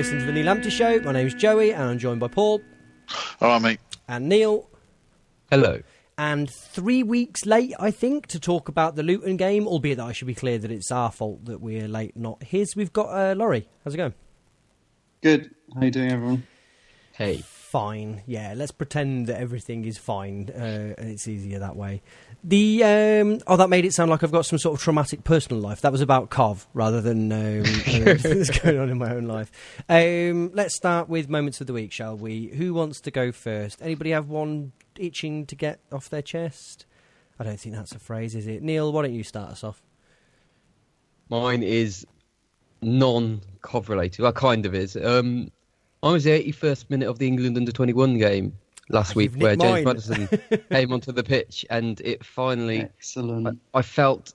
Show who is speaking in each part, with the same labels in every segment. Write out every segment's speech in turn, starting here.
Speaker 1: listening to the Neil Lamptey Show. My name's Joey, and I'm joined by Paul.
Speaker 2: All right, mate.
Speaker 1: And Neil.
Speaker 3: Hello.
Speaker 1: And 3 weeks late, I think, to talk about the Luton game, albeit that I should be clear that it's our fault that we're late, not his. We've got Laurie. How's it going?
Speaker 4: Good. How you doing, everyone?
Speaker 3: Hey.
Speaker 1: Fine. Yeah, let's pretend that everything is fine, and it's easier that way. That made it sound like I've got some sort of traumatic personal life. That was about Cov rather than everything that's going on in my own life. Let's start with moments of the week, shall we? Who wants to go first? Anybody have one itching to get off their chest? I don't think that's a phrase, is it? Neil, why don't you start us off?
Speaker 3: Mine is non-Cov related. Well, kind of is. I was the 81st minute of the England under-21 game last week where James Maddison came onto the pitch, and it finally...
Speaker 4: Excellent.
Speaker 3: I felt...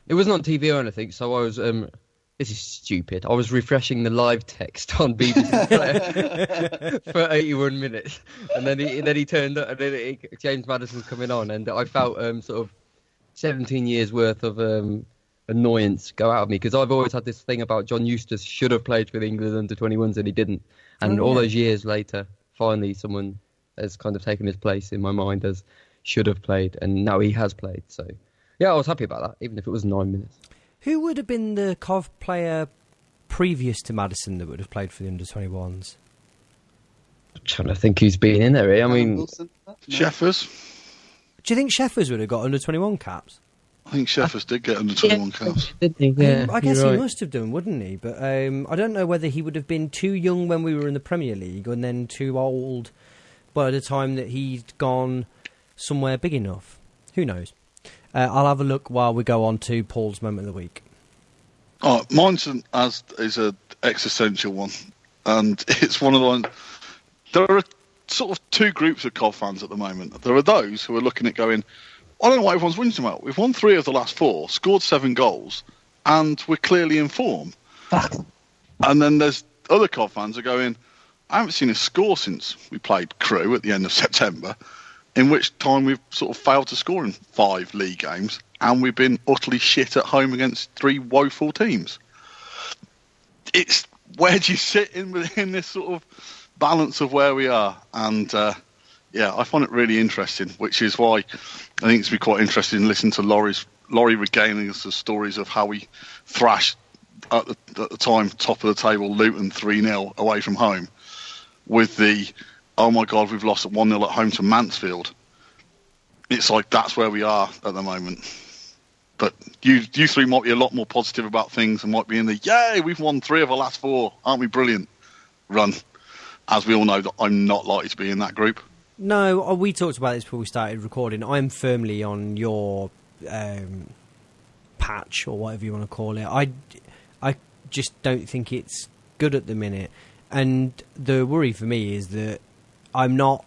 Speaker 3: It wasn't on TV or anything, so I was... this is stupid. I was refreshing the live text on BBC Player for 81 minutes, and then he turned up, and then James Maddison's coming on, and I felt sort of 17 years worth of annoyance go out of me, because I've always had this thing about John Eustace should have played for the England under-21s, and he didn't. And all those years later, finally someone has kind of taken his place in my mind as should have played, and now he has played. So, yeah, I was happy about that, even if it was 9 minutes.
Speaker 1: Who would have been the Cov player previous to Maddison that would have played for the under-21s?
Speaker 3: I'm trying to think who's been in there. I mean...
Speaker 2: Sheffers.
Speaker 1: Do you think Sheffers would have got under-21 caps?
Speaker 2: I think Sheffers did get under-21 caps.
Speaker 3: Did he? Yeah,
Speaker 1: I guess
Speaker 3: right.
Speaker 1: he must have done, wouldn't he? But I don't know whether he would have been too young when we were in the Premier League and then too old by the time that he'd gone somewhere big enough. Who knows? I'll have a look while we go on to Paul's moment of the week.
Speaker 2: Oh, mine's is an existential one, and it's one of the ones. There are sort of two groups of Cov fans at the moment. There are those who are looking at going, I don't know what everyone's whinging about. We've won 3 of the last 4, scored 7 goals, and we're clearly in form. And then there's other Cov fans who are going, I haven't seen a score since we played Crewe at the end of September, in which time we've sort of failed to score in 5 league games, and we've been utterly shit at home against 3 woeful teams. It's where do you sit in this sort of balance of where we are? And I find it really interesting, which is why I think it's been quite interesting listening to Laurie regaling us the stories of how we thrashed at the time top of the table Luton 3-0 away from home, with the oh my god we've lost at 1-0 at home to Mansfield. It's like that's where we are at the moment. But you three might be a lot more positive about things and might be in the yay we've won 3 of the last 4, aren't we brilliant run. As we all know, that I'm not likely to be in that group.
Speaker 1: No, we talked about this before we started recording. I'm firmly on your patch, or whatever you want to call it. I just don't think it's good at the minute. And the worry for me is that I'm not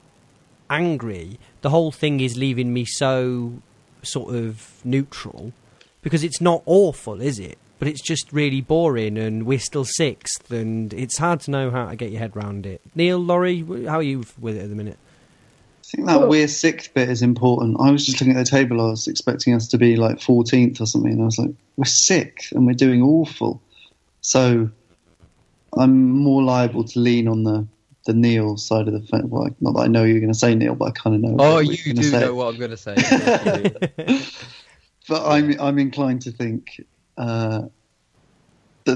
Speaker 1: angry. The whole thing is leaving me so sort of neutral, because it's not awful, is it? But it's just really boring, and we're still 6th, and it's hard to know how to get your head around it. Neil, Laurie, how are you with it at the minute?
Speaker 4: I think that we're 6th bit is important. I was just looking at the table. I was expecting us to be like 14th or something. And I was like, we're 6th and we're doing awful. So I'm more liable to lean on the Neil side of the fence. Well, not that I know you're going to say Neil, but I kind of know.
Speaker 3: Oh, you do know what I'm going to say.
Speaker 4: But I'm inclined to think that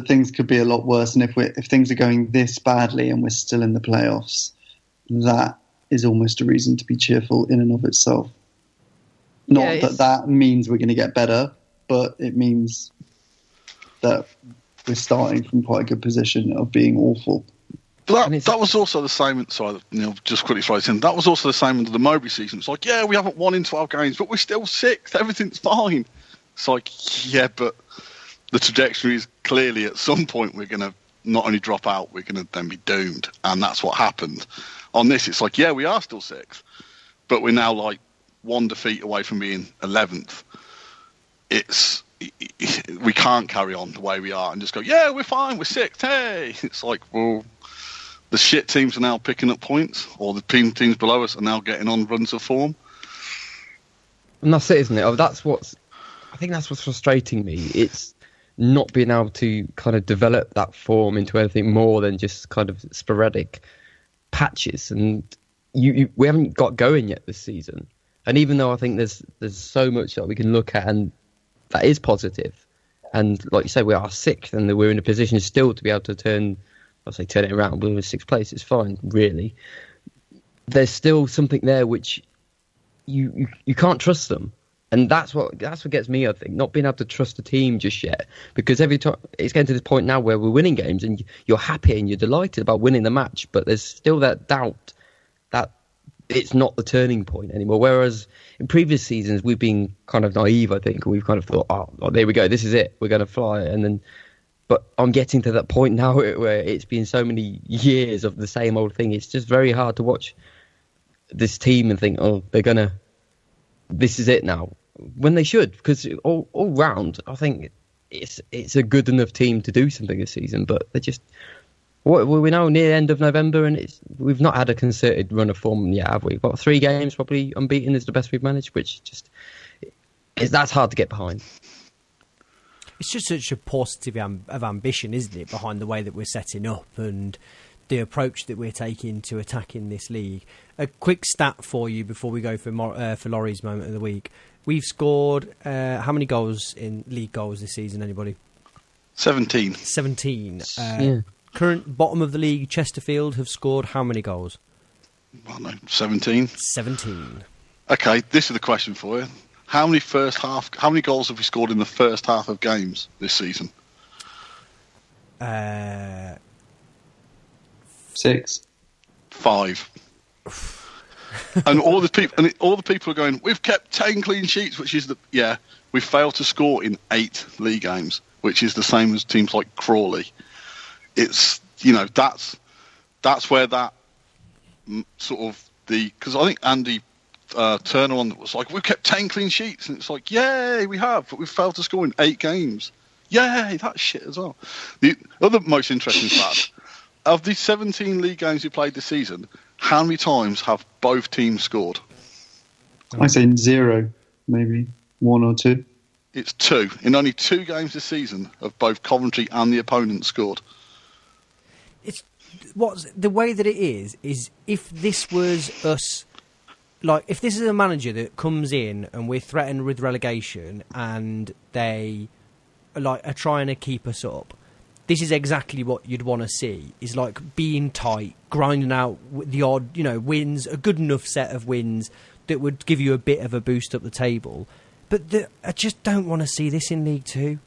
Speaker 4: things could be a lot worse. And if things are going this badly and we're still in the playoffs, that is almost a reason to be cheerful in and of itself. Not that means we're going to get better, but it means that we're starting from quite a good position of being awful.
Speaker 2: But that was also the same. Sorry, just quickly throw this in. That was also the same under the Mowbray season. It's like, yeah, we haven't won in 12 games, but we're still 6th. Everything's fine. It's like, yeah, but the trajectory is clearly at some point we're going to not only drop out, we're going to then be doomed. And that's what happened. On this, it's like, yeah, we are still 6th, but we're now like 1 defeat away from being 11th. We can't carry on the way we are and just go, yeah, we're fine, we're 6th, hey! It's like, well, the shit teams are now picking up points, or the teams below us are now getting on runs of form.
Speaker 3: And that's it, isn't it? I think that's what's frustrating me. It's not being able to kind of develop that form into anything more than just kind of sporadic patches. And we haven't got going yet this season. And even though I think there's so much that we can look at and that is positive, and like you say, we are sixth and we're in a position still to be able to turn it around. We're in sixth place, it's fine, really. There's still something there which you can't trust them. And that's what gets me, I think, not being able to trust the team just yet. Because every time it's getting to this point now where we're winning games and you're happy and you're delighted about winning the match, but there's still that doubt that it's not the turning point anymore. Whereas in previous seasons we've been kind of naive, I think, and we've kind of thought, oh, there we go, this is it, we're going to fly. And then, but I'm getting to that point now where it's been so many years of the same old thing. It's just very hard to watch this team and think, oh, this is it now. When they should, because all round, I think it's a good enough team to do something this season. But they're just, we're now near the end of November, and we've not had a concerted run of form yet, have we? What, 3 games probably unbeaten is the best we've managed, which that's hard to get behind.
Speaker 1: It's just such a paucity of ambition, isn't it, behind the way that we're setting up and the approach that we're taking to attacking this league. A quick stat for you before we go for Laurie's moment of the week. We've scored how many goals in league goals this season, anybody?
Speaker 2: 17.
Speaker 1: 17. Current bottom of the league, Chesterfield, have scored how many goals?
Speaker 2: Well, no, 17.
Speaker 1: 17.
Speaker 2: Okay, this is the question for you. How many goals have we scored in the first half of games this season?
Speaker 4: 6.
Speaker 2: 5. And all the people are going, we've kept 10 clean sheets, which is we failed to score in 8 league games, which is the same as teams like Crawley. It's, that's where that sort of because I think Andy Turner was like, we've kept 10 clean sheets, and it's like, yay, we have, but we've failed to score in 8 games. Yay, that's shit as well. The other most interesting fact, of the 17 league games we played this season, how many times have both teams scored?
Speaker 4: I say 0, maybe 1 or 2.
Speaker 2: It's 2. In only 2 games this season have both Coventry and the opponent scored.
Speaker 1: It's the way that it is if this was us, like if this is a manager that comes in and we're threatened with relegation and they are trying to keep us up, this is exactly what you'd want to see, is like being tight, grinding out the odd, wins, a good enough set of wins that would give you a bit of a boost up the table. But I just don't want to see this in League Two.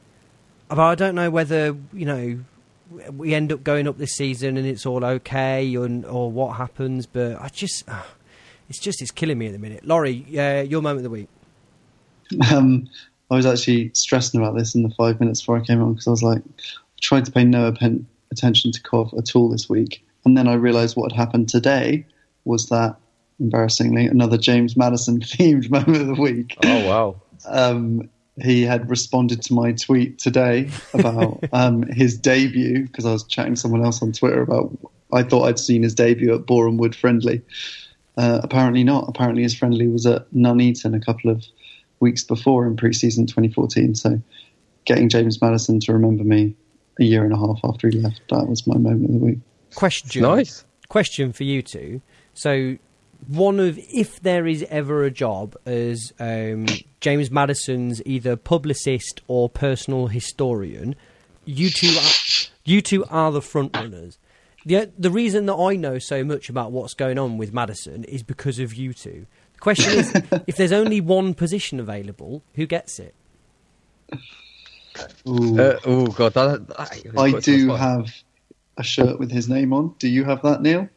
Speaker 1: But I don't know whether, we end up going up this season and it's all okay or what happens, but it's killing me at the minute. Laurie, your moment of the week.
Speaker 4: I was actually stressing about this in the 5 minutes before I came on, because I was like, tried to pay no attention to Cov at all this week, and then I realised what had happened today was that, embarrassingly, another James Maddison themed moment of the week.
Speaker 3: Oh wow!
Speaker 4: He had responded to my tweet today about his debut, because I was chatting to someone else on Twitter about, I thought I'd seen his debut at Boreham Wood Friendly. Apparently not. Apparently his friendly was at Nuneaton a couple of weeks before in pre-season 2014. So getting James Maddison to remember me a year and a half after he left, that was my moment of the week.
Speaker 1: Question for you two. So if there is ever a job as James Maddison's either publicist or personal historian, you two are the front runners. The reason that I know so much about what's going on with Maddison is because of you two. The question is, if there's only one position available, who gets it?
Speaker 3: God!
Speaker 4: I do have a shirt with his name on. Do you have that, Neil?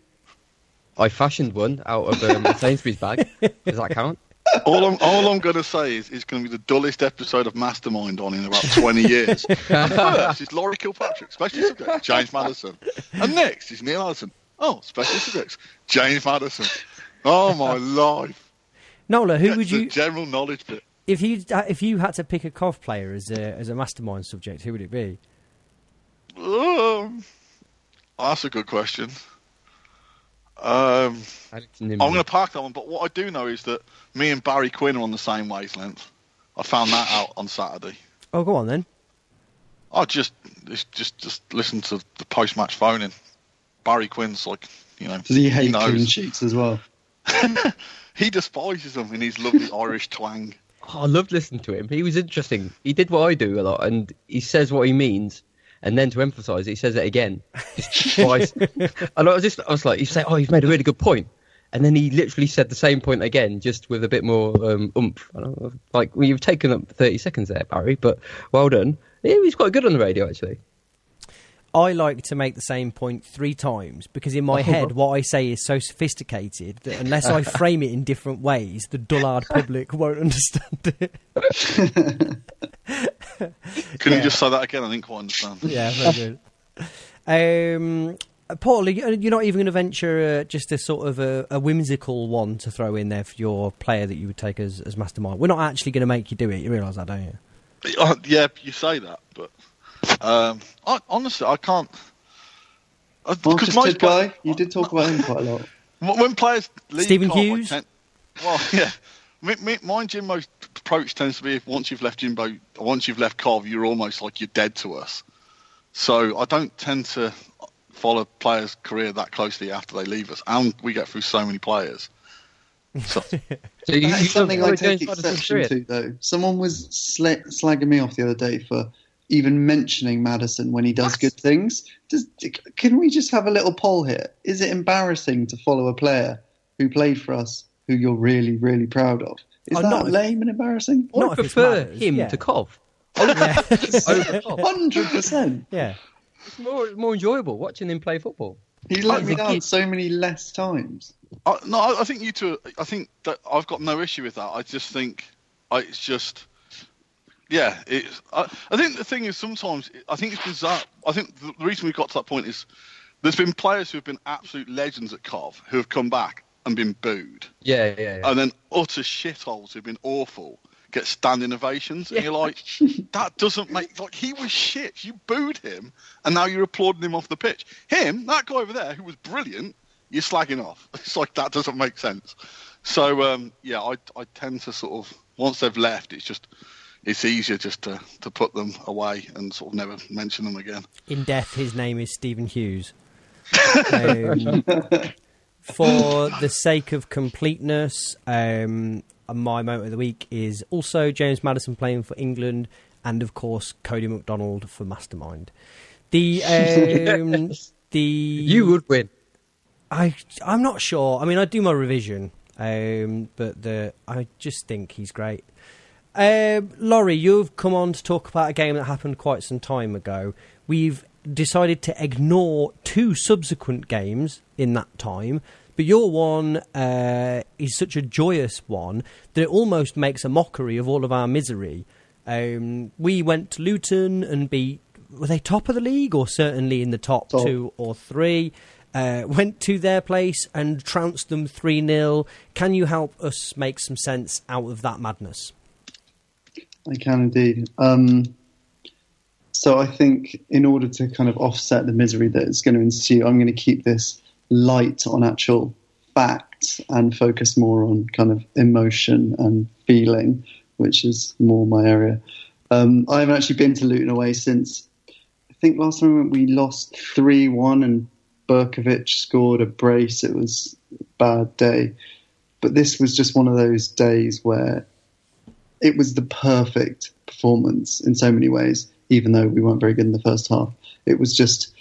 Speaker 3: I fashioned one out of a Sainsbury's bag. Does that count?
Speaker 2: All I'm going to say is it's going to be the dullest episode of Mastermind on in about 20 years. First is Laurie Kilpatrick, special subject, James Maddison. And next is Neil Allison. Oh, special subjects, James Maddison. Oh, my life.
Speaker 1: Nola, who would you...
Speaker 2: general knowledge bit.
Speaker 1: If you had to pick a Cov player as a Mastermind subject, who would it be?
Speaker 2: That's a good question. I'm going to park that one, but what I do know is that me and Barry Quinn are on the same wavelength. I found that out on Saturday.
Speaker 1: Oh, go on then.
Speaker 2: I just listen to the post-match phoning. Barry Quinn's like,
Speaker 4: Does he hate
Speaker 2: knows.
Speaker 4: clean sheets as well?
Speaker 2: He despises them in his lovely Irish twang.
Speaker 3: Oh, I loved listening to him. He was interesting. He did what I do a lot, and he says what he means, and then to emphasise it, he says it again, just twice. And I was like, he's saying, "Oh, you've made a really good point," and then he literally said the same point again, just with a bit more oomph. Like, well, you've taken up 30 seconds there, Barry, but well done. Yeah, he's quite good on the radio, actually.
Speaker 1: I like to make the same point 3 times because in my head what I say is so sophisticated that unless I frame it in different ways, the dullard public won't understand it.
Speaker 2: Can you just say that again? I didn't quite understand.
Speaker 1: Yeah, very good. Paul, you're not even going to venture just a sort of a whimsical one to throw in there for your player that you would take as mastermind. We're not actually going to make you do it. You realise that, don't you?
Speaker 2: Yeah, you say that, but honestly, I can't.
Speaker 4: Because most guy, you did talk about him quite a lot.
Speaker 2: When players leave
Speaker 1: Stephen Hughes.
Speaker 2: Well, yeah. My Jimbo approach tends to be once you've left Cov, you're almost like you're dead to us. So I don't tend to follow players' career that closely after they leave us, and we get through so many players. So
Speaker 4: that's something I take exception to, though. Someone was slagging me off the other day for even mentioning Maddison when he does good things. Can we just have a little poll here? Is it embarrassing to follow a player who played for us who you're really, really proud of? Is that lame and embarrassing?
Speaker 3: I prefer him to Cov.
Speaker 4: 100%.
Speaker 1: Yeah.
Speaker 3: It's more enjoyable watching him play football.
Speaker 4: He's let me down so many less times.
Speaker 2: No, I think you two. I think that I've got no issue with that. I just think it's just. Yeah, I think the thing is sometimes I think it's bizarre. I think the reason we got to that point is there's been players who have been absolute legends at Cov who have come back and been booed.
Speaker 3: Yeah.
Speaker 2: And then utter shitholes who've been awful get standing ovations, and you're like, that doesn't make he was shit. You booed him, and now you're applauding him off the pitch. That guy over there who was brilliant, you're slagging off. It's like that doesn't make sense. So I tend to sort of once they've left, it's easier just to put them away and sort of never mention them again.
Speaker 1: In death, his name is Stephen Hughes. For the sake of completeness, my moment of the week is also James Maddison playing for England, and of course Cody McDonald for Mastermind. You
Speaker 3: would win.
Speaker 1: I'm not sure. I mean, I do my revision, but I just think he's great. Laurie, you've come on to talk about a game that happened quite some time ago. We've decided to ignore 2 subsequent games in that time, but your one is such a joyous one that it almost makes a mockery of all of our misery. We went to Luton and beat, were they top of the league or certainly in the top 2 or 3? Went to their place and trounced them 3-0. Can you help us make some sense out of that madness?
Speaker 4: I can indeed. So I think in order to kind of offset the misery that is going to ensue, I'm going to keep this light on actual facts and focus more on kind of emotion and feeling, which is more my area. I haven't actually been to Luton away since, I think last time we lost 3-1 and Berkovic scored a brace. It was a bad day. But this was just one of those days where it was the perfect performance in so many ways, even though we weren't very good in the first half. It was just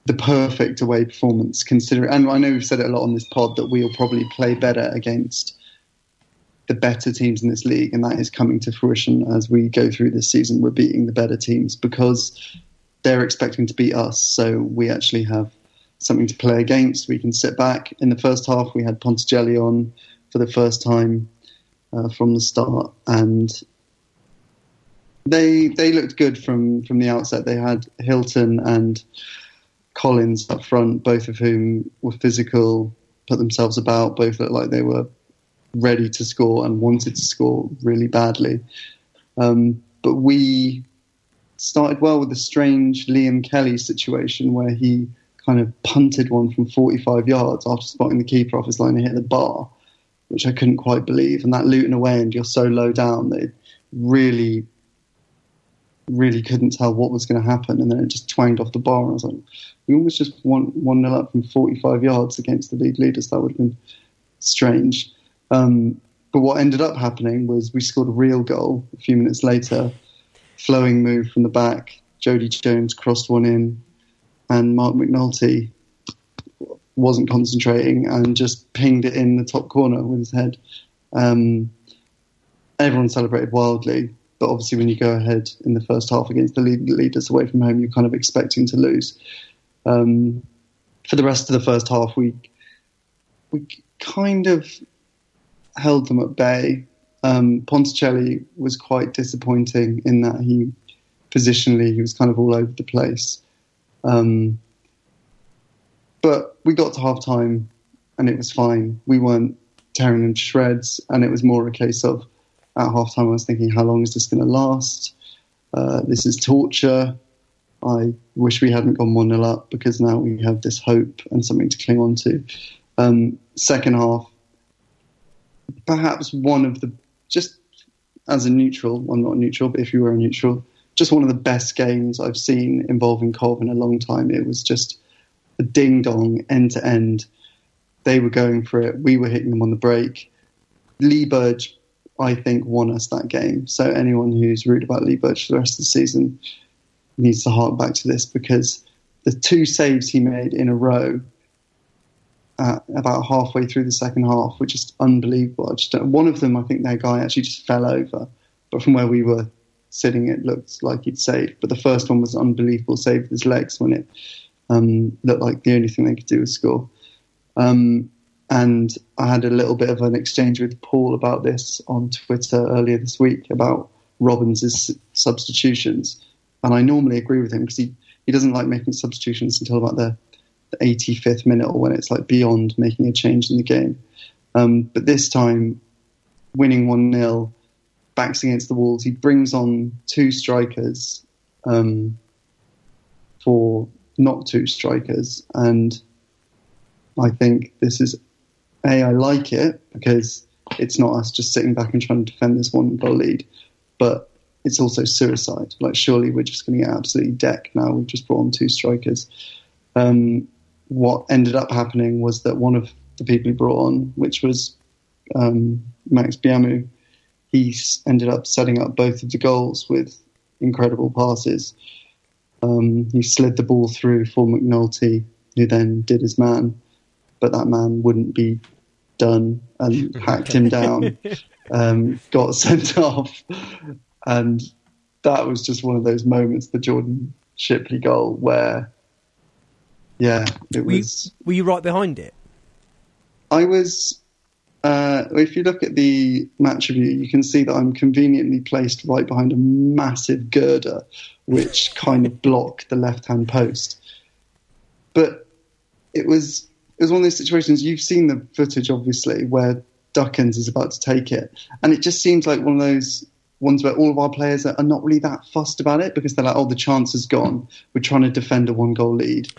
Speaker 4: the perfect away performance, considering, and I know we've said it a lot on this pod, that we'll probably play better against the better teams in this league, and that is coming to fruition as we go through this season. We're beating the better teams because they're expecting to beat us, so we actually have something to play against. We can sit back. In the first half, we had Ponticelli on for the first time from the start, and they looked good from the outset. They had Hilton and Collins up front, both of whom were physical, put themselves about, both looked like they were ready to score and wanted to score really badly. But we started well with the strange Liam Kelly situation where he kind of punted one from 45 yards after spotting the keeper off his line and hit the bar, which I couldn't quite believe. And that Luton away end, you're so low down that it really really couldn't tell what was going to happen, and then it just twanged off the bar, and I was like, we almost just won 1-0 up from 45 yards against the league leaders. That would have been strange. But what ended up happening was we scored a real goal a few minutes later, flowing move from the back, Jody Jones crossed one in, and Mark McNulty wasn't concentrating and just pinged it in the top corner with his head. Everyone celebrated wildly, but obviously when you go ahead in the first half against the leaders away from home, you're kind of expecting to lose. For the rest of the first half, we kind of held them at bay. Ponticelli was quite disappointing in that he was kind of all over the place. But we got to half time and it was fine. We weren't tearing them to shreds, and it was more a case of, at half time I was thinking, how long is this going to last? This is torture. I wish we hadn't gone 1-0 up, because now we have this hope and something to cling on to. Second half, perhaps one of the, just as a neutral, well, not neutral, but if you were a neutral, just one of the best games I've seen involving Cov in a long time. It was just a ding-dong, end-to-end. They were going for it. We were hitting them on the break. Lee Burge, I think, won us that game. So anyone who's rooted about Lee Burge for the rest of the season needs to hark back to this, because the 2 saves he made in a row about halfway through the second half were just unbelievable. One of them, I think their guy actually just fell over, but from where we were sitting, it looked like he'd saved. But the first one was an unbelievable save with his legs, when it looked like the only thing they could do was score. And I had a little bit of an exchange with Paul about this on Twitter earlier this week, about Robbins' substitutions. And I normally agree with him, because he doesn't like making substitutions until about the 85th minute, or when it's like beyond making a change in the game. But this time, winning 1-0, backs against the walls, he brings on 2 strikers for not 2 strikers. And I think this is, I like it, because it's not us just sitting back and trying to defend this 1-goal lead, but it's also suicide. Like, surely we're just going to get absolutely decked now. We've just brought on 2 strikers. What ended up happening was that one of the people he brought on, which was Max Biamu, he ended up setting up both of the goals with incredible passes. He slid the ball through for McNulty, who then did his man, but that man wouldn't be done and hacked him down, got sent off. And that was just one of those moments, the Jordan Shipley goal, where, yeah, it was...
Speaker 1: Were you right behind it?
Speaker 4: I was... if you look at the match review, you can see that I'm conveniently placed right behind a massive girder, which kind of blocked the left-hand post. But it was one of those situations, you've seen the footage, obviously, where Duckens is about to take it. And it just seems like one of those ones where all of our players are not really that fussed about it, because they're like, oh, the chance is gone. We're trying to defend a 1-goal lead.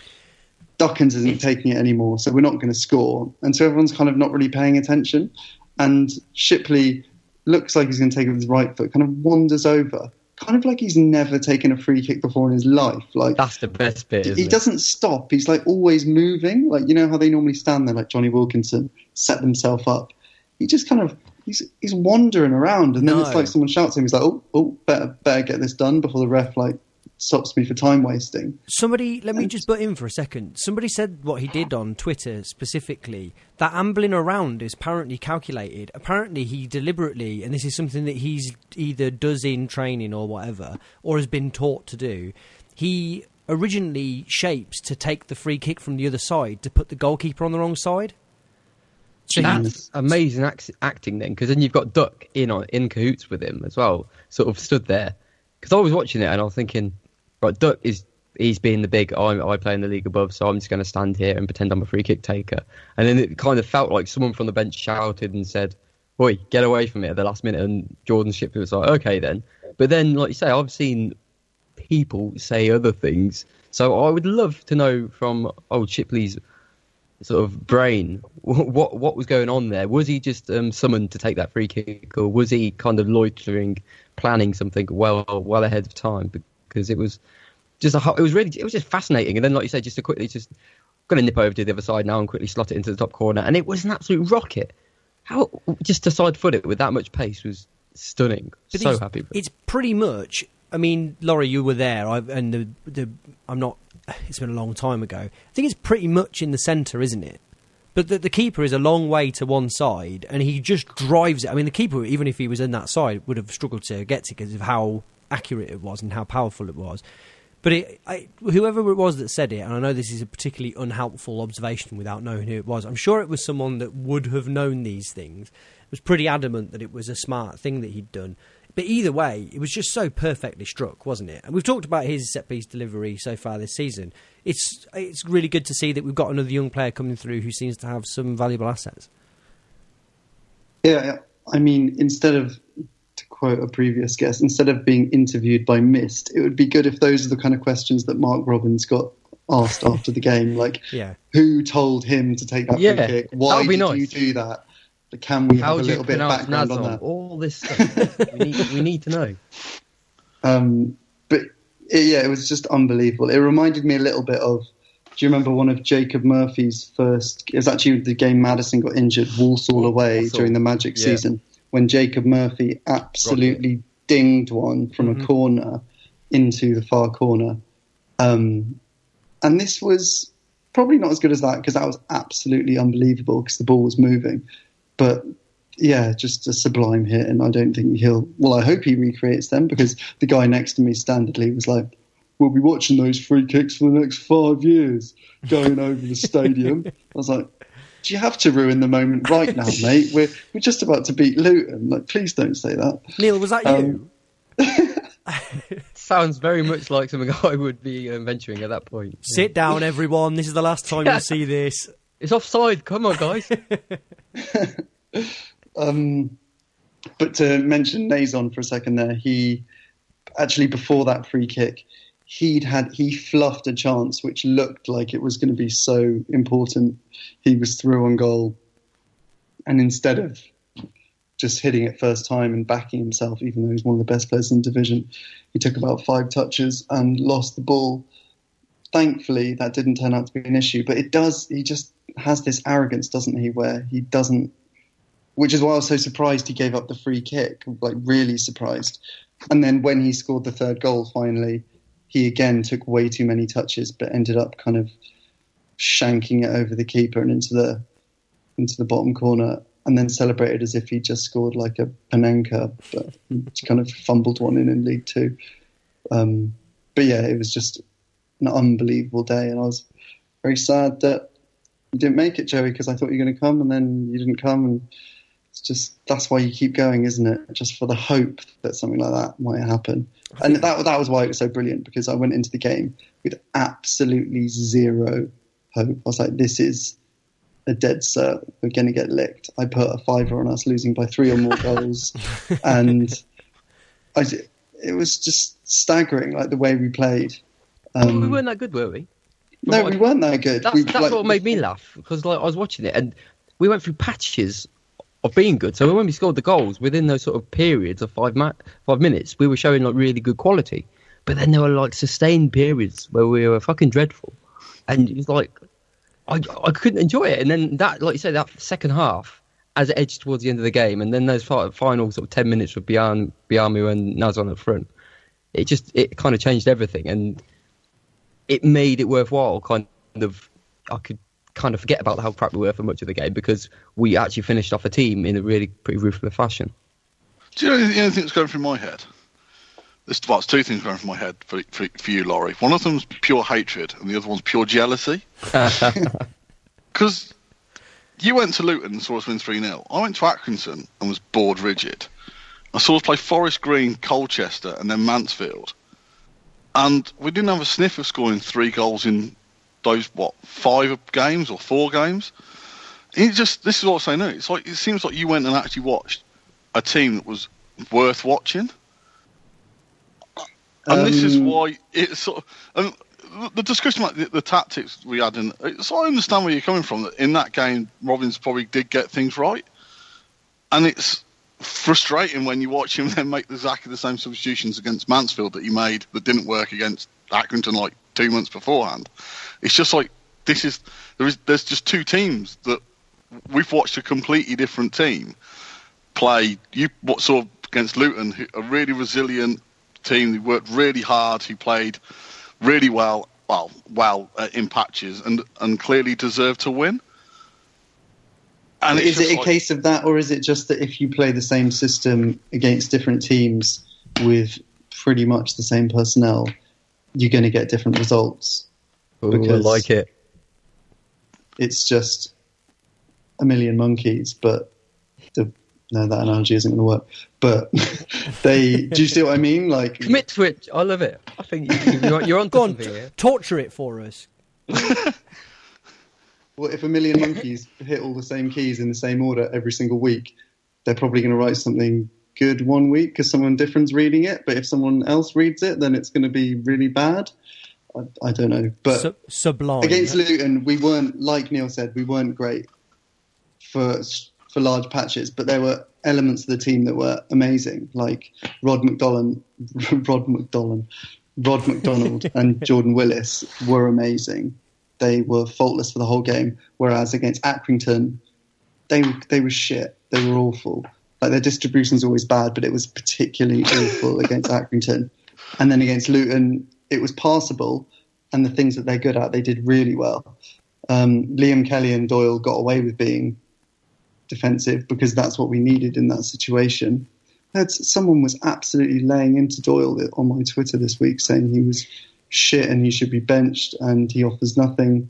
Speaker 4: Duckens isn't taking it anymore, so we're not going to score. And so everyone's kind of not really paying attention. And Shipley looks like he's going to take it with his right foot, kind of wanders over, kind of like he's never taken a free kick before in his life. Like,
Speaker 3: that's the best bit, isn't
Speaker 4: he
Speaker 3: it?
Speaker 4: Doesn't stop. He's like always moving. Like, you know how they normally stand there, like Johnny Wilkinson, set themselves up. He just kind of, he's wandering around, and then it's like someone shouts at him. He's like, oh, better get this done before the ref stops me for time wasting.
Speaker 1: Somebody, let me just butt in for a second. Somebody said what he did on Twitter specifically, that ambling around is apparently calculated. Apparently he deliberately, and this is something that he's either does in training or whatever, or has been taught to do, he originally shapes to take the free kick from the other side to put the goalkeeper on the wrong side.
Speaker 3: So that's amazing acting then, because then you've got Duck in cahoots with him as well, sort of stood there. Because I was watching it and I was thinking, right, Duck he's being the big, I play in the league above, so I'm just going to stand here and pretend I'm a free kick taker. And then it kind of felt like someone from the bench shouted and said, "Oi, get away from it," at the last minute. And Jordan Shipley was like, okay then. But then, like you say, I've seen people say other things. So I would love to know from old Shipley's sort of brain what was going on there. Was he just summoned to take that free kick, or was he kind of loitering, planning something well ahead of time? Because it was just it was just fascinating. And then, like you said, just to quickly just going to nip over to the other side now and quickly slot it into the top corner, and it was an absolute rocket. How just to side foot it with that much pace was stunning.
Speaker 1: But
Speaker 3: so happy.
Speaker 1: It's pretty much. I mean, Laurie, you were there, I'm not. It's been a long time ago. I think it's pretty much in the centre, isn't it? But the keeper is a long way to one side, and he just drives it. I mean, the keeper, even if he was in that side, would have struggled to get to because of how accurate it was and how powerful it was. But whoever it was that said it, and I know this is a particularly unhelpful observation without knowing who it was, I'm sure it was someone that would have known these things, was pretty adamant that it was a smart thing that he'd done. But either way, it was just so perfectly struck, wasn't it? And we've talked about his set-piece delivery so far this season. It's really good to see that we've got another young player coming through who seems to have some valuable assets.
Speaker 4: Yeah, I mean, instead of, to quote a previous guest, instead of being interviewed by Mist, it would be good if those are the kind of questions that Mark Robbins got asked after the game. Like, who told him to take that free kick? Why did you do that? Can we have a little bit of background on that?
Speaker 3: All this stuff we need to know.
Speaker 4: But it was just unbelievable. It reminded me a little bit of, do you remember one of Jacob Murphy's first, it was actually the game Maddison got injured, Walsall away during the Magic season, when Jacob Murphy absolutely dinged one from a corner into the far corner. And this was probably not as good as that, because that was absolutely unbelievable because the ball was moving. But yeah, just a sublime hit, and I don't think I hope he recreates them, because the guy next to me standardly was like, we'll be watching those free kicks for the next 5 years going over the stadium. I was like, do you have to ruin the moment right now, mate? We're just about to beat Luton. Like, please don't say that.
Speaker 1: Neil, was that you?
Speaker 3: Sounds very much like something I would be venturing at that point.
Speaker 1: Sit down, everyone. This is the last time you'll see this.
Speaker 3: It's offside. Come on, guys.
Speaker 4: But to mention Nazon for a second there, he actually, before that free kick, he fluffed a chance which looked like it was going to be so important. He was through on goal, and instead of just hitting it first time and backing himself, even though he's one of the best players in the division, he took about 5 touches and lost the ball. Thankfully, that didn't turn out to be an issue, but he just has this arrogance, doesn't he, where he doesn't, which is why I was so surprised he gave up the free kick, like really surprised. And then when he scored the third goal, finally, he again took way too many touches, but ended up kind of shanking it over the keeper and into the bottom corner, and then celebrated as if he just scored like a Panenka, but he kind of fumbled one in League Two. But yeah, it was just an unbelievable day, and I was very sad that you didn't make it, Joey, because I thought you were going to come, and then you didn't come, and it's just, that's why you keep going, isn't it? Just for the hope that something like that might happen. And that was why it was so brilliant, because I went into the game with absolutely zero hope. I was like, this is a dead cert. We're going to get licked. I put a $5 on us losing by 3 or more goals, and it was just staggering, like the way we played.
Speaker 3: We weren't that good, were we?
Speaker 4: No, we weren't that good.
Speaker 3: That's what made me laugh, because like I was watching it and we went through patches of being good. So when we scored the goals, within those sort of periods of 5 minutes, we were showing like really good quality. But then there were like sustained periods where we were fucking dreadful, and it was like I couldn't enjoy it. And then that, like you say, that second half, as it edged towards the end of the game, and then those final sort of 10 minutes with Biamu and Nazon up front, it kind of changed everything, and it made it worthwhile. I could kind of forget about how crap we were for much of the game, because we actually finished off a team in a really pretty ruthless fashion.
Speaker 2: Do you know anything that's going through my head? It's 2 things going through my head for you, Laurie. One of them's pure hatred, and the other one's pure jealousy. Because you went to Luton and saw us win 3-0. I went to Atkinson and was bored rigid. I saw us play Forest Green, Colchester, and then Mansfield. And we didn't have a sniff of scoring 3 goals in those, 5 games or 4 games? This is what I was saying now. It's like, it seems like you went and actually watched a team that was worth watching. And this is why it's sort of... the discussion about the tactics we had, so I understand where you're coming from. That in that game, Robbins probably did get things right, and it's frustrating when you watch him then make exactly the same substitutions against Mansfield that he made that didn't work against Accrington like 2 months beforehand. It's just like there's just two teams that we've watched a completely different team play. What saw against Luton, a really resilient team who worked really hard, who played really well in patches and clearly deserved to win. And
Speaker 4: is it a case of that, or is it just that if you play the same system against different teams with pretty much the same personnel, you're going to get different results?
Speaker 3: Because I like it.
Speaker 4: It's just a million monkeys, but no, that analogy isn't going to work. But do you see what I mean? Like,
Speaker 3: commit to it. I love it. I think you're on.
Speaker 1: Go on, torture it for us.
Speaker 4: Well, if a million monkeys hit all the same keys in the same order every single week, they're probably going to write something good one week because someone different's reading it. But if someone else reads it, then it's going to be really bad. I don't know. But
Speaker 1: sublime.
Speaker 4: Against Luton, we weren't, like Neil said, we weren't great for large patches, but there were elements of the team that were amazing, like Rod McDonald and Jordan Willis were amazing. They were faultless for the whole game, whereas against Accrington, they were shit. They were awful. Like, their distribution's always bad, but it was particularly awful against Accrington. And then against Luton, it was passable, and the things that they're good at, they did really well. Liam Kelly and Doyle got away with being defensive because that's what we needed in that situation. Someone was absolutely laying into Doyle on my Twitter this week, saying he was shit and he should be benched and he offers nothing.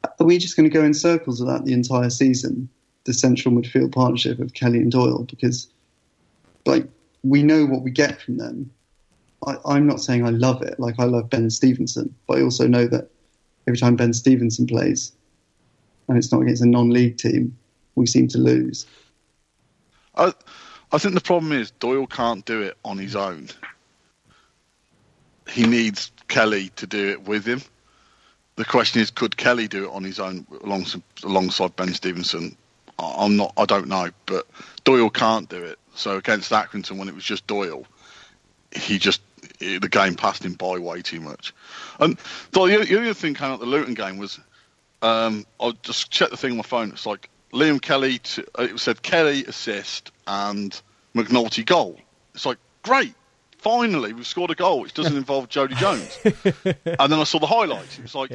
Speaker 4: Are we just going to go in circles of that the entire season, the central midfield partnership of Kelly and Doyle? Because, like, we know what we get from them. I'm not saying I love it, like I love Ben Stevenson, but I also know that every time Ben Stevenson plays, and it's not against a non-league team, we seem to lose.
Speaker 2: I think the problem is Doyle can't do it on his own. He needs Kelly to do it with him. The question is, could Kelly do it on his own alongside Ben Stevenson? I don't know, but Doyle can't do it. So against Accrington, when it was just Doyle, the game passed him by way too much. And the other thing came out the Luton game was, I just checked the thing on my phone. It's like Liam Kelly, it said Kelly assist and McNulty goal. It's like, great. Finally, we've scored a goal which doesn't involve Jody Jones. And then I saw the highlights. It was like,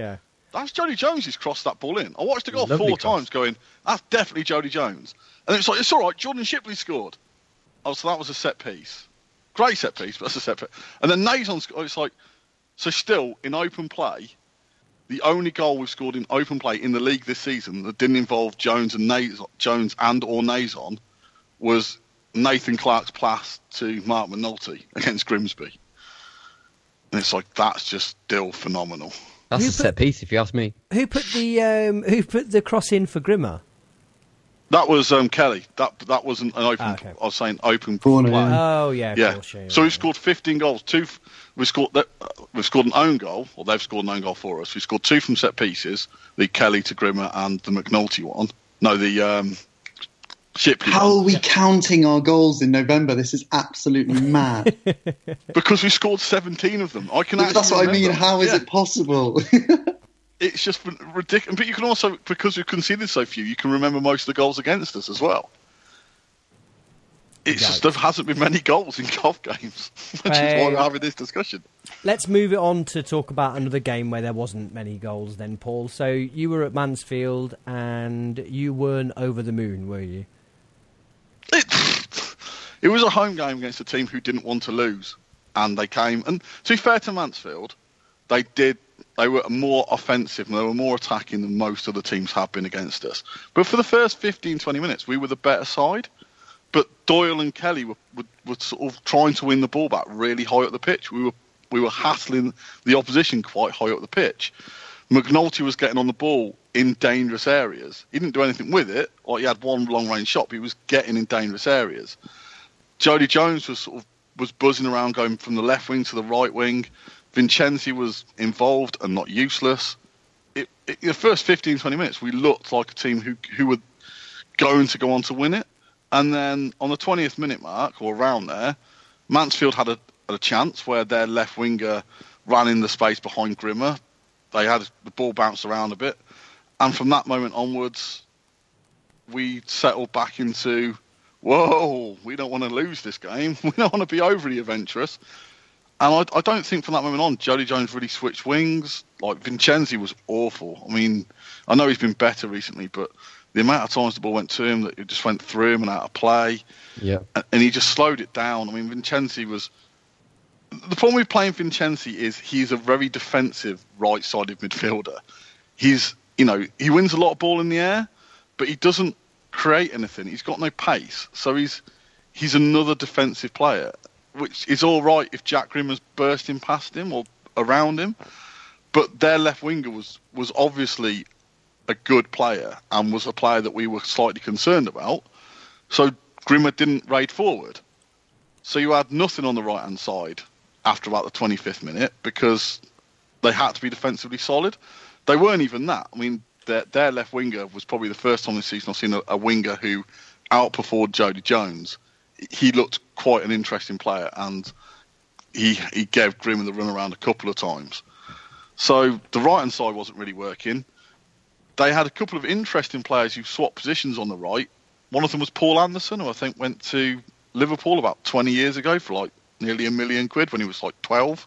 Speaker 2: that's Jody Jones who's crossed that ball in. I watched the goal four times going, that's definitely Jody Jones. And it's like, it's all right, Jordan Shipley scored. Oh, so that was a set piece. Great set piece, but that's a set piece. And then Nazon, it's like, so still, in open play, the only goal we've scored in open play in the league this season that didn't involve Jones or Nazon was Nathan Clark's pass to Mark McNulty against Grimsby. And it's like, that's just still phenomenal.
Speaker 3: That's a set piece, if you ask me.
Speaker 1: Who put the cross in for Grimmer?
Speaker 2: That was Kelly. That wasn't an open. Okay. I was saying open play.
Speaker 1: Oh yeah,
Speaker 2: yeah.
Speaker 1: Course, yeah.
Speaker 2: So we've scored 15 goals. We've scored an own goal, or they've scored an own goal for us. We scored 2 from set pieces: the Kelly to Grimmer and the McNulty one. No, the Shipley.
Speaker 4: How are we counting our goals in November? This is absolutely mad.
Speaker 2: Because we scored 17 of them. I can.
Speaker 4: That's what I mean. How is it possible?
Speaker 2: It's just ridiculous. But you can also, because we've conceded so few, you can remember most of the goals against us as well. It's just there hasn't been many goals in golf games, which is why we're having this discussion.
Speaker 1: Let's move it on to talk about another game where there wasn't many goals then, Paul. So you were at Mansfield and you weren't over the moon, were you?
Speaker 2: It was a home game against a team who didn't want to lose, and they came. And to be fair to Mansfield, they were more offensive and they were more attacking than most other teams have been against us. But for the first 15, 20 minutes, we were the better side. But Doyle and Kelly were sort of trying to win the ball back really high up the pitch. We were hassling the opposition quite high up the pitch. McNulty was getting on the ball in dangerous areas. He didn't do anything with it. Like, he had one long-range shot, but he was getting in dangerous areas. Jody Jones was buzzing around, going from the left wing to the right wing. Vincenzi was involved and not useless. The first 15, 20 minutes, we looked like a team who were going to go on to win it. And then on the 20th minute mark, or around there, Mansfield had a chance where their left winger ran in the space behind Grimmer. They had the ball bounced around a bit. And from that moment onwards, we settled back into, whoa, we don't want to lose this game. We don't want to be overly adventurous. And I don't think from that moment on, Jody Jones really switched wings. Like, Vincenzi was awful. I mean, I know he's been better recently, but the amount of times the ball went to him, that it just went through him and out of play.
Speaker 3: Yeah.
Speaker 2: And he just slowed it down. I mean, Vincenzi was... The problem with playing Vincenzi is he's a very defensive right-sided midfielder. He's, he wins a lot of ball in the air, but he doesn't create anything. He's got no pace. So he's another defensive player, which is all right if Jack Grimmer's bursting past him or around him. But their left winger was obviously a good player and was a player that we were slightly concerned about. So Grimmer didn't raid forward. So you had nothing on the right-hand side after about the 25th minute because they had to be defensively solid. They weren't even that. I mean, their left winger was probably the first time this season I've seen a winger who outperformed Jody Jones. He looked quite an interesting player, and he gave Grimmer the run around a couple of times. So the right-hand side wasn't really working. They had a couple of interesting players who swapped positions on the right. One of them was Paul Anderson, who I think went to Liverpool about 20 years ago for like nearly £1 million when he was like 12.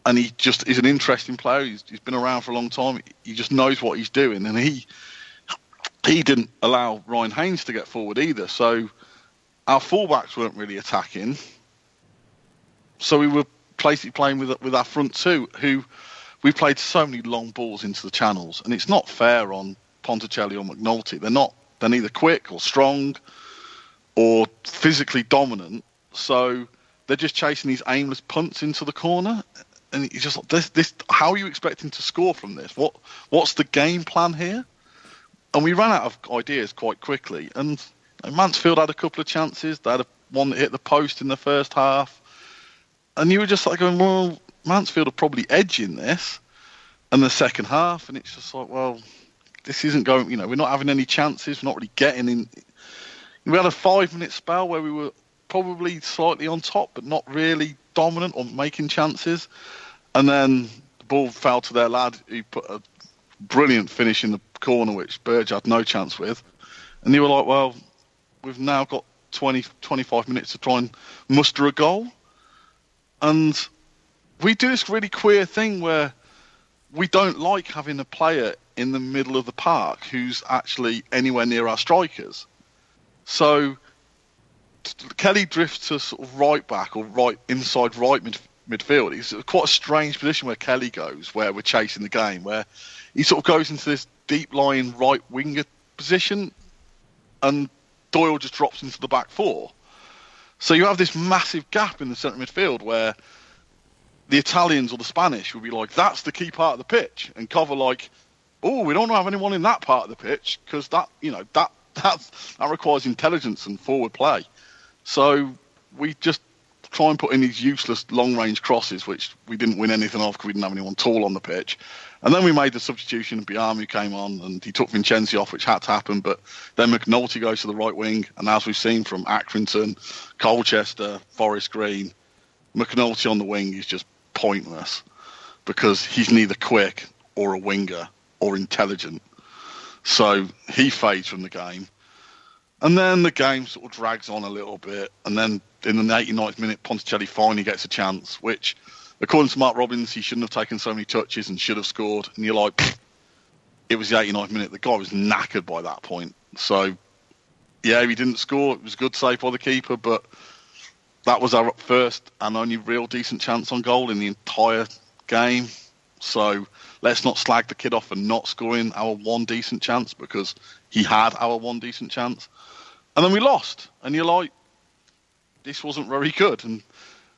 Speaker 2: And he just is an interesting player. He's been around for a long time. He just knows what he's doing. And he didn't allow Ryan Haynes to get forward either. So our fullbacks weren't really attacking. So we were basically playing with our front two, who we played so many long balls into the channels. And it's not fair on Ponticelli or McNulty. They're neither quick or strong or physically dominant. So they're just chasing these aimless punts into the corner. And it's just like, this. How are you expecting to score from this? What's the game plan here? And we ran out of ideas quite quickly. And Mansfield had a couple of chances. They had one that hit the post in the first half. And you were just like going, well, Mansfield are probably edging this in the second half. And it's just like, well, this isn't going, we're not having any chances. We're not really getting in. We had a 5-minute spell where we were probably slightly on top, but not really dominant or making chances. And then the ball fell to their lad, who put a brilliant finish in the corner, which Burge had no chance with. And you were like, well, we've now got 25 minutes to try and muster a goal. And we do this really queer thing where we don't like having a player in the middle of the park who's actually anywhere near our strikers. So Kelly drifts to sort of right back or right inside right midfield. It's quite a strange position where Kelly goes, where we're chasing the game, where he sort of goes into this deep lying right winger position, and Doyle just drops into the back four. So you have this massive gap in the centre midfield where the Italians or the Spanish will be like, that's the key part of the pitch, and cover like, oh, we don't have anyone in that part of the pitch because that requires intelligence and forward play. So we just try and put in these useless long-range crosses, which we didn't win anything of because we didn't have anyone tall on the pitch. And then we made the substitution, and Biamu came on, and he took Vincenzi off, which had to happen. But then McNulty goes to the right wing, and as we've seen from Accrington, Colchester, Forest Green, McNulty on the wing is just pointless because he's neither quick or a winger or intelligent. So he fades from the game. And then the game sort of drags on a little bit. And then in the 89th minute, Ponticelli finally gets a chance, which, according to Mark Robbins, he shouldn't have taken so many touches and should have scored. And you're like, pfft, it was the 89th minute. The guy was knackered by that point. So, yeah, he didn't score. It was a good save by the keeper, but that was our first and only real decent chance on goal in the entire game. So let's not slag the kid off for not scoring our one decent chance, because he had our one decent chance. And then we lost. And you're like, this wasn't very good. And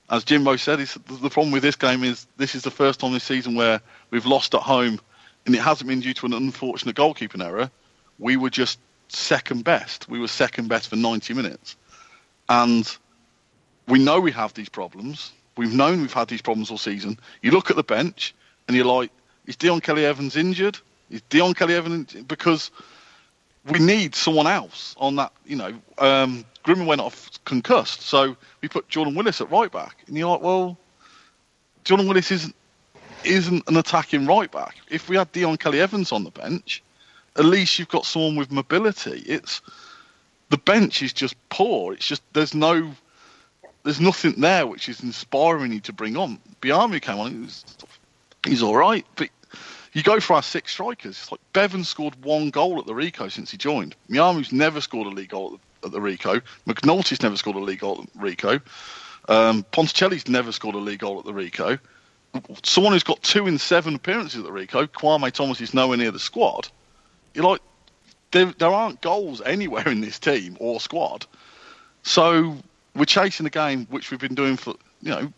Speaker 2: as Jimbo said, the problem with this game is this is the first time this season where we've lost at home, and it hasn't been due to an unfortunate goalkeeping error. We were just second best. We were second best for 90 minutes. And we know we have these problems. We've known we've had these problems all season. You look at the bench and you're like, is Dion Kelly-Evans injured? Is Dion Kelly-Evans because we need someone else on that? Grimmer went off concussed, so we put Jordan Willis at right back, and you're like, well, Jordan Willis isn't an attacking right back. If we had Dion Kelly-Evans on the bench, at least you've got someone with mobility. The bench is just poor. It's just there's nothing there which is inspiring you to bring on. Biamu came on, he's all right, but you go for our 6 strikers. It's like Bevan scored 1 goal at the Rico since he joined. Miamu's never scored a league goal at the Rico. McNulty's never scored a league goal at the Rico. Ponticelli's never scored a league goal at the Rico. Someone who's got 2 in 7 appearances at the Rico, Kwame Thomas, is nowhere near the squad. You're like, there aren't goals anywhere in this team or squad. So we're chasing a game which we've been doing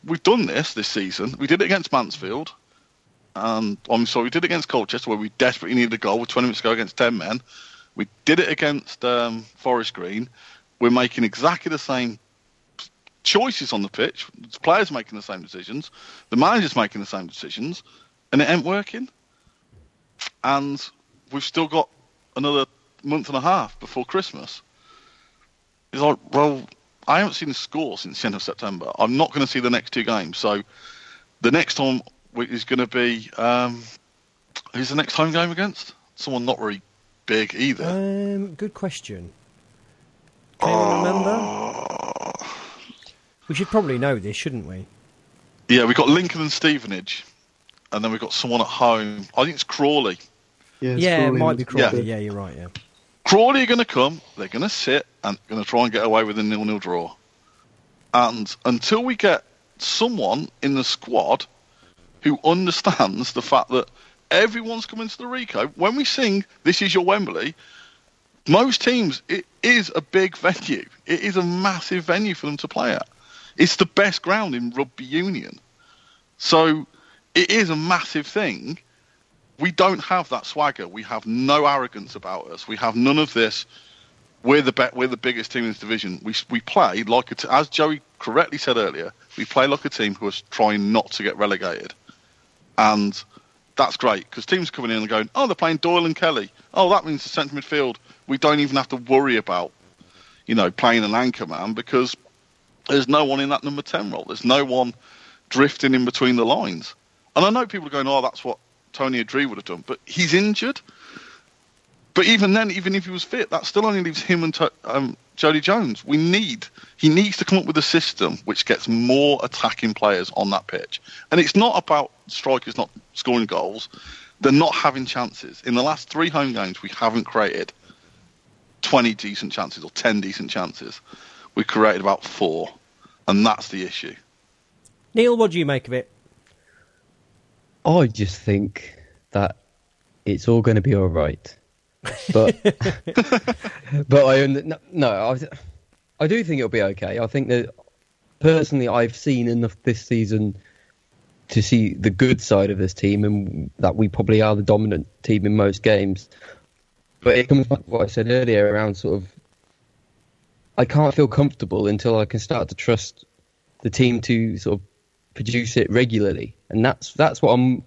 Speaker 2: we've done this season. We did it against Mansfield. We did it against Colchester, where we desperately needed a goal with 20 minutes to go against 10 men. We did it against Forest Green. We're making exactly the same choices on the pitch. The players making the same decisions. The manager's making the same decisions. And it ain't working. And we've still got another month and a half before Christmas. It's like, well, I haven't seen a score since the end of September. I'm not going to see the next 2 games. So the next time is going to be... who's the next home game against? Someone not very big either.
Speaker 1: Good question. Can anyone remember? We should probably know this, shouldn't we?
Speaker 2: Yeah, we've got Lincoln and Stevenage. And then we've got someone at home. I think it's Crawley.
Speaker 1: Yeah, it might be Crawley. Yeah, you're right, yeah.
Speaker 2: Crawley are going to come, they're going to sit, and going to try and get away with a 0-0 draw. And until we get someone in the squad who understands the fact that everyone's coming to the Rico, when we sing "This Is Your Wembley," most teams, it is a big venue. It is a massive venue for them to play at. It's the best ground in rugby union. So it is a massive thing. We don't have that swagger. We have no arrogance about us. We have none of this. We're the biggest team in this division. We play like as Joey correctly said earlier. We play like a team who is trying not to get relegated, and that's great because teams coming in and going, oh, they're playing Doyle and Kelly. Oh, that means the centre midfield. We don't even have to worry about, playing an anchor man because there's no one in that number 10 role. There's no one drifting in between the lines. And I know people are going, oh, that's what Tony Adree would have done, but he's injured. But even then, even if he was fit, that still only leaves him and Jody Jones. He needs to come up with a system which gets more attacking players on that pitch. And it's not about strikers not scoring goals. They're not having chances. In the last 3 home games, we haven't created 20 decent chances or 10 decent chances. We created about 4. And that's the issue.
Speaker 1: Neil, what do you make of it?
Speaker 3: I just think that it's all going to be all right. But I do think it'll be okay. I think that personally I've seen enough this season to see the good side of this team and that we probably are the dominant team in most games. But it comes back to what I said earlier around sort of I can't feel comfortable until I can start to trust the team to sort of produce it regularly. And that's what I'm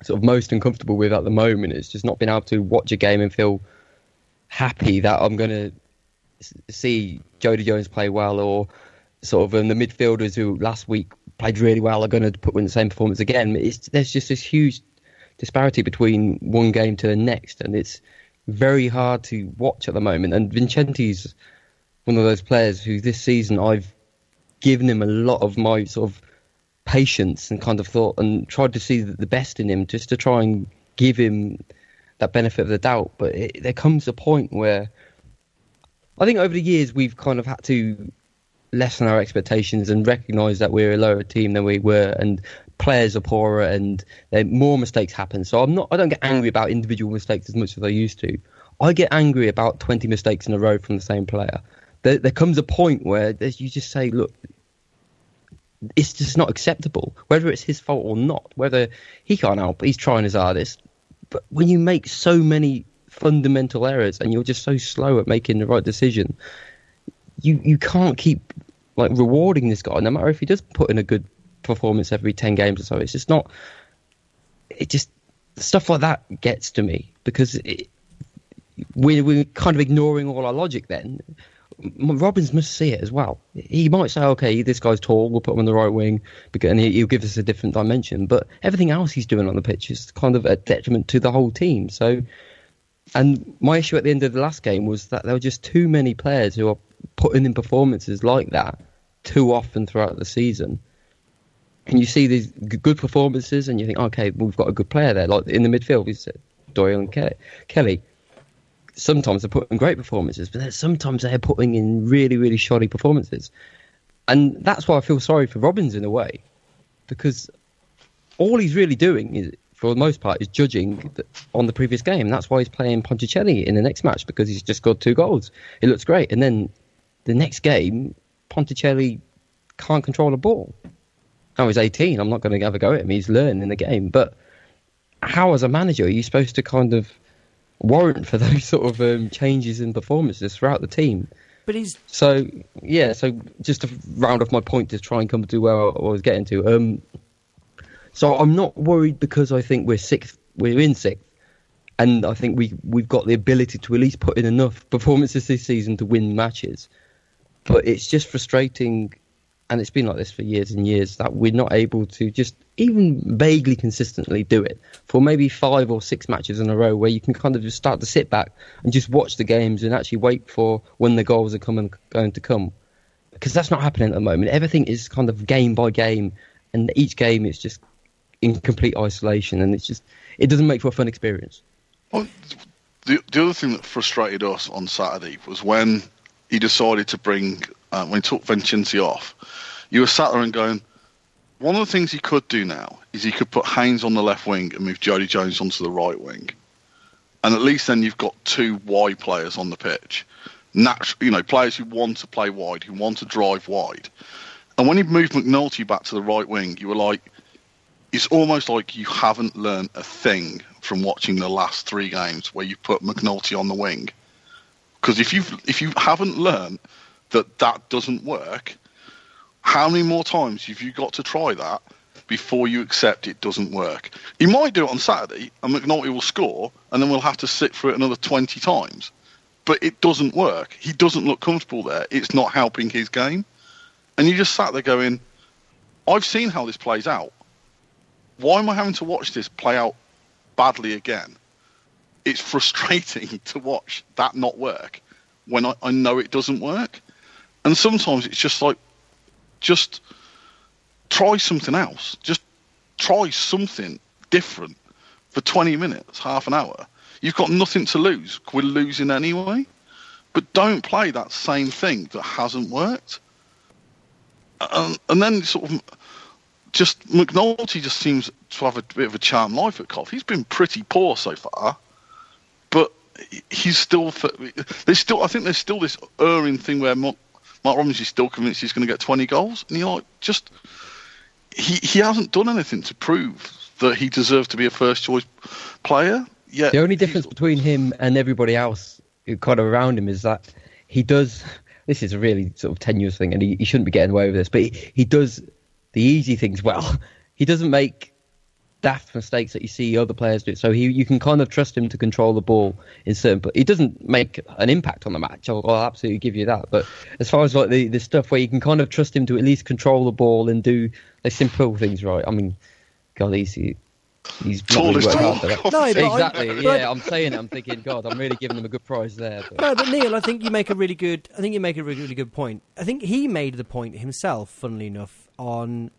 Speaker 3: sort of most uncomfortable with at the moment. It's just not being able to watch a game and feel happy that I'm going to see Jody Jones play well, or sort of the midfielders who last week played really well are going to put in the same performance again. There's just this huge disparity between one game to the next, and it's very hard to watch at the moment. And Vincenti's one of those players who this season I've given him a lot of my sort of patience and kind of thought and tried to see the best in him just to try and give him that benefit of the doubt. But there comes a point where I think over the years we've kind of had to lessen our expectations and recognise that we're a lower team than we were, and players are poorer and more mistakes happen. So I don't get angry about individual mistakes as much as I used to. I get angry about 20 mistakes in a row from the same player. There comes a point where you just say, look, it's just not acceptable, whether it's his fault or not, whether he can't help, he's trying his hardest. But when you make so many fundamental errors and you're just so slow at making the right decision, you can't keep like rewarding this guy, no matter if he does put in a good performance every 10 games or so. It's just not. It just stuff like that gets to me because we're kind of ignoring all our logic. Then Robbins must see it as well. He might say, "Okay, this guy's tall. We'll put him on the right wing," and he'll give us a different dimension. But everything else he's doing on the pitch is kind of a detriment to the whole team. So, and my issue at the end of the last game was that there were just too many players who are putting in performances like that too often throughout the season. And you see these good performances, and you think, "Okay, we've got a good player there." Like in the midfield, we said Doyle and Kelly. Sometimes they're putting great performances, but then sometimes they're putting in really, really shoddy performances. And that's why I feel sorry for Robbins in a way, because all he's really doing, is, for the most part, is judging on the previous game. That's why he's playing Ponticelli in the next match, because he's just got 2 goals. It looks great. And then the next game, Ponticelli can't control a ball. Now he's 18. I'm not going to have a go at him. He's learning the game. But how, as a manager, are you supposed to kind of warrant for those sort of changes in performances throughout the team?
Speaker 1: But he's
Speaker 3: so just to round off my point to try and come to where I was getting to. So I'm not worried because I think we're in sixth, and I think we've got the ability to at least put in enough performances this season to win matches. But it's just frustrating, and it's been like this for years and years, that we're not able to just even vaguely consistently do it for maybe 5 or 6 matches in a row, where you can kind of just start to sit back and just watch the games and actually wait for when the goals are going to come. Because that's not happening at the moment. Everything is kind of game by game, and each game is just in complete isolation, and it doesn't make for a fun experience.
Speaker 2: Well, the other thing that frustrated us on Saturday was when he decided to bring, when he took Vincenzi off, you were sat there and going, one of the things he could do now is he could put Haynes on the left wing and move Jody Jones onto the right wing. And at least then you've got 2 wide players on the pitch. Players who want to play wide, who want to drive wide. And when he moved McNulty back to the right wing, you were like, it's almost like you haven't learned a thing from watching the last 3 games where you put McNulty on the wing. Because if you haven't learned that doesn't work, how many more times have you got to try that before you accept it doesn't work? He might do it on Saturday and McNulty will score, and then we'll have to sit through it another 20 times. But it doesn't work. He doesn't look comfortable there. It's not helping his game. And you just sat there going, I've seen how this plays out. Why am I having to watch this play out badly again? It's frustrating to watch that not work when I know it doesn't work. And sometimes it's just like, just try something else. Just try something different for 20 minutes, half an hour. You've got nothing to lose. We're losing anyway. But don't play that same thing that hasn't worked. And then sort of just McNulty just seems to have a bit of a charmed life at Cov. He's been pretty poor so far, but he's still. I think there's still this erring thing where Mark Robbins is still convinced he's going to get 20 goals, and you're like, he hasn't done anything to prove that he deserves to be a first choice player. Yet
Speaker 3: the only difference between him and everybody else who kind of around him is that he does. This is a really sort of tenuous thing, and he shouldn't be getting away with this, but he does the easy things well. He doesn't make daft mistakes that you see other players do. So you can kind of trust him to control the ball in certain. But he doesn't make an impact on the match. I'll absolutely give you that. But as far as like the stuff where you can kind of trust him to at least control the ball and do the simple things right. I mean, God, he's not really worked hard for that.
Speaker 1: No,
Speaker 3: exactly. I'm saying it. I'm thinking, God, I'm really giving him a good prize there. But.
Speaker 1: No, but Neil, I think you make a really good point. I think he made the point himself, funnily enough, on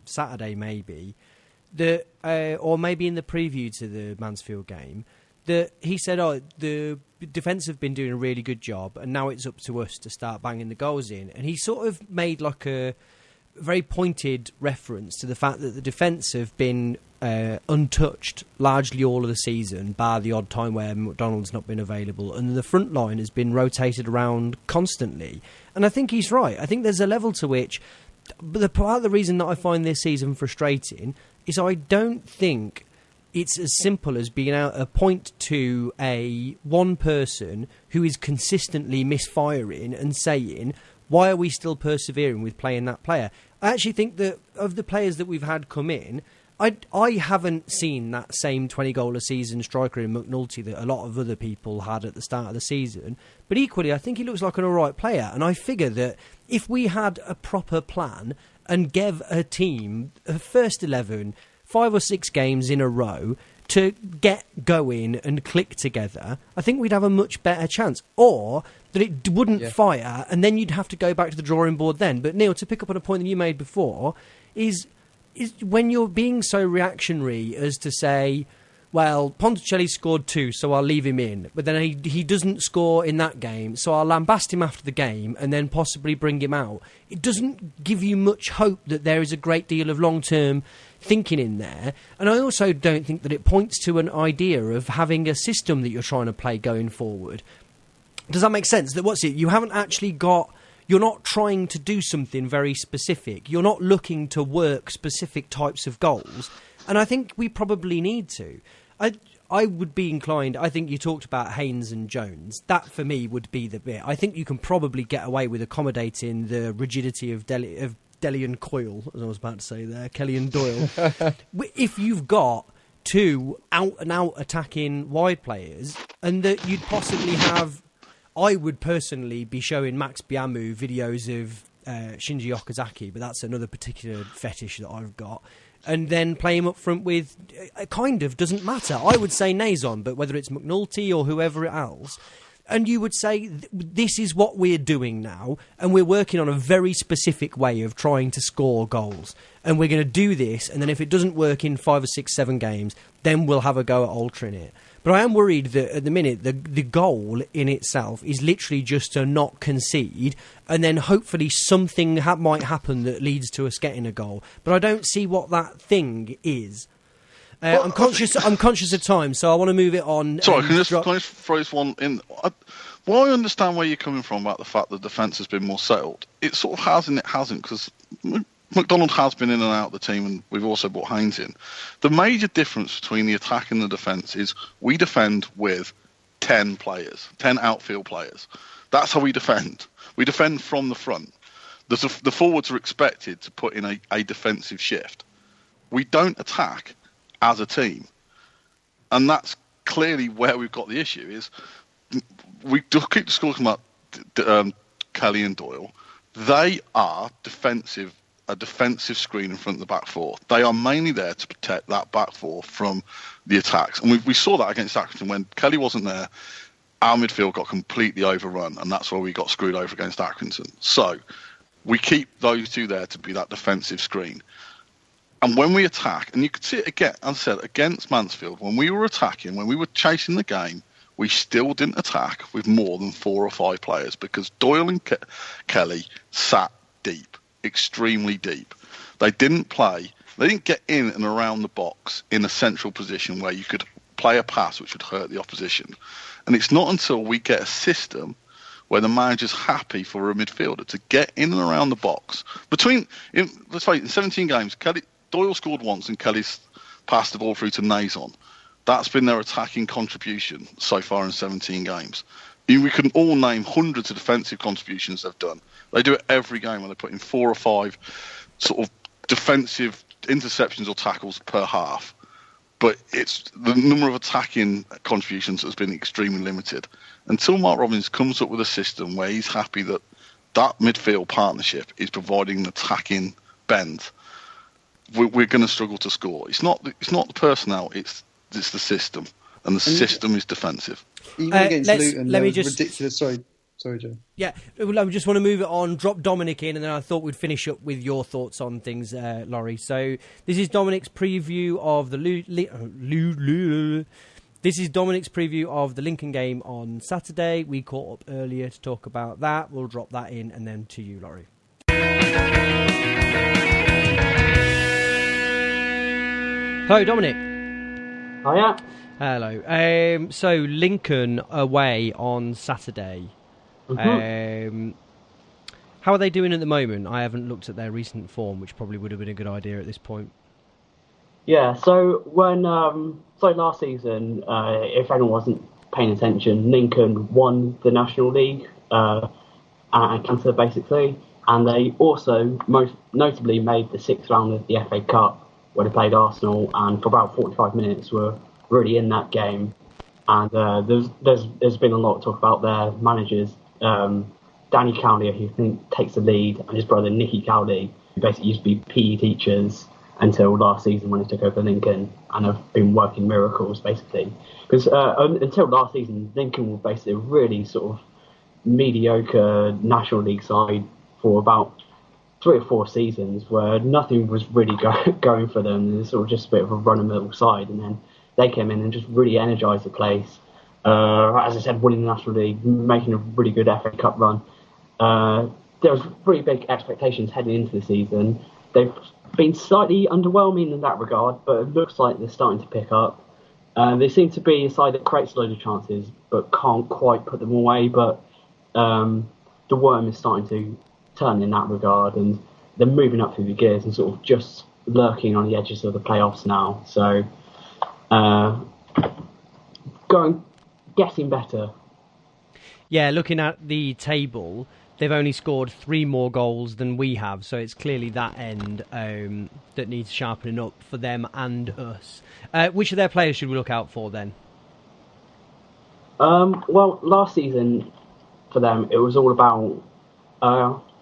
Speaker 1: Saturday maybe, that or maybe in the preview to the Mansfield game, that he said, the defence have been doing a really good job, and now it's up to us to start banging the goals in. And he sort of made like a very pointed reference to the fact that the defence have been untouched largely all of the season, bar the odd time where McDonald's not been available, and the front line has been rotated around constantly. And I think he's right. I think there's a level to which, but part of the reason that I find this season frustrating is I don't think it's as simple as being able to point to one person who is consistently misfiring and saying, why are we still persevering with playing that player? I actually think that of the players that we've had come in, I haven't seen that same 20-goal a season striker in McNulty that a lot of other people had at the start of the season. But equally, I think he looks like an all right player. And I figure that if we had a proper plan and gave a team a first 11, 5 or 6 games in a row to get going and click together, I think we'd have a much better chance. Or that it wouldn't fire, and then you'd have to go back to the drawing board then. But Neil, to pick up on a point that you made before, is when you're being so reactionary as to say, well, Ponticelli scored 2, so I'll leave him in. But then he doesn't score in that game, so I'll lambast him after the game and then possibly bring him out. It doesn't give you much hope that there is a great deal of long-term thinking in there. And I also don't think that it points to an idea of having a system that you're trying to play going forward. Does that make sense? That you haven't actually got... You're not trying to do something very specific. You're not looking to work specific types of goals. And I think we probably need to. I would be inclined... I think you talked about Haynes and Jones. That, for me, would be the bit. I think you can probably get away with accommodating the rigidity of Dele and Coyle, as I was about to say there, Kelly and Doyle. If you've got 2 out-and-out attacking wide players, and that you'd possibly have... I would personally be showing Max Biamu videos of Shinji Okazaki, but that's another particular fetish that I've got. And then play him up front with, it kind of doesn't matter. I would say Nazon, but whether it's McNulty or whoever else. And you would say, this is what we're doing now, and we're working on a very specific way of trying to score goals. And we're going to do this, and then if it doesn't work in 5 or 6, 7 games, then we'll have a go at altering it. But I am worried that at the minute, the goal in itself is literally just to not concede, and then hopefully something might happen that leads to us getting a goal. But I don't see what that thing is. I'm conscious of time, so I want to move it on.
Speaker 2: Sorry, can I just phrase one in? Well, I understand where you're coming from about the fact that the defence has been more settled. It sort of has and it hasn't, because McDonald has been in and out of the team, and we've also brought Haynes in. The major difference between the attack and the defence is we defend with 10 players, 10 outfield players. That's how we defend. We defend from the front. The forwards are expected to put in a defensive shift. We don't attack as a team. And that's clearly where we've got the issue, is we keep talking about Kelly and Doyle. They are a defensive screen in front of the back four. They are mainly there to protect that back four from the attacks. And we saw that against Accrington. When Kelly wasn't there, our midfield got completely overrun, and that's where we got screwed over against Accrington. So we keep those 2 there to be that defensive screen. And when we attack, and you could see it again, as I said, against Mansfield, when we were attacking, when we were chasing the game, we still didn't attack with more than 4 or 5 players, because Doyle and Kelly sat deep, extremely deep. They didn't get in and around the box in a central position where you could play a pass which would hurt the opposition. And it's not until we get a system where the manager's happy for a midfielder to get in and around the box. Let's face it, in 17 games, Doyle scored once and Kelly's passed the ball through to Nazon. That's been their attacking contribution so far in 17 games. We can all name hundreds of defensive contributions they've done. They do it every game when they put in 4 or 5 sort of defensive interceptions or tackles per half. But it's the number of attacking contributions has been extremely limited. Until Mark Robins comes up with a system where he's happy that midfield partnership is providing an attacking bend, we're going to struggle to score. It's not the personnel, it's the system, and the system is defensive.
Speaker 4: Even against Luton, ridiculous. Sorry, Joe.
Speaker 1: Yeah, well, I just want to move it on, drop Dominic in, and then I thought we'd finish up with your thoughts on things, Laurie. So this is Dominic's preview of the This is Dominic's preview of the Lincoln game on Saturday. We caught up earlier to talk about that. We'll drop that in, and then to you, Laurie. Hello, Dominic.
Speaker 5: Hiya.
Speaker 1: Hello. So Lincoln away on Saturday.
Speaker 5: Mm-hmm.
Speaker 1: How are they doing at the moment? I haven't looked at their recent form, which probably would have been a good idea at this point.
Speaker 5: Yeah, so last season, if anyone wasn't paying attention, Lincoln won the National League at Cancer, basically. And they also most notably made the sixth round of the FA Cup, where they played Arsenal, and for about 45 minutes were really in that game. And there's been a lot of talk about their managers, Danny Cowley, who I think takes the lead, and his brother Nicky Cowley, who basically used to be PE teachers until last season when he took over Lincoln, and have been working miracles basically. Because until last season, Lincoln were basically a really sort of mediocre National League side for about 3 or 4 seasons, where nothing was really going for them. It was sort of just a bit of a run-of-the-mill side, and then they came in and just really energised the place. As I said, winning the National League, making a really good FA Cup run. There was pretty big expectations heading into the season. They've been slightly underwhelming in that regard, but it looks like they're starting to pick up. They seem to be a side that creates a load of chances, but can't quite put them away. But the worm is starting to turn in that regard, and they're moving up through the gears and sort of just lurking on the edges of the playoffs now. So, getting better.
Speaker 1: Yeah, looking at the table, they've only scored 3 more goals than we have, so it's clearly that end that needs sharpening up for them and us. Which of their players should we look out for then?
Speaker 5: Well, last season for them, it was all about.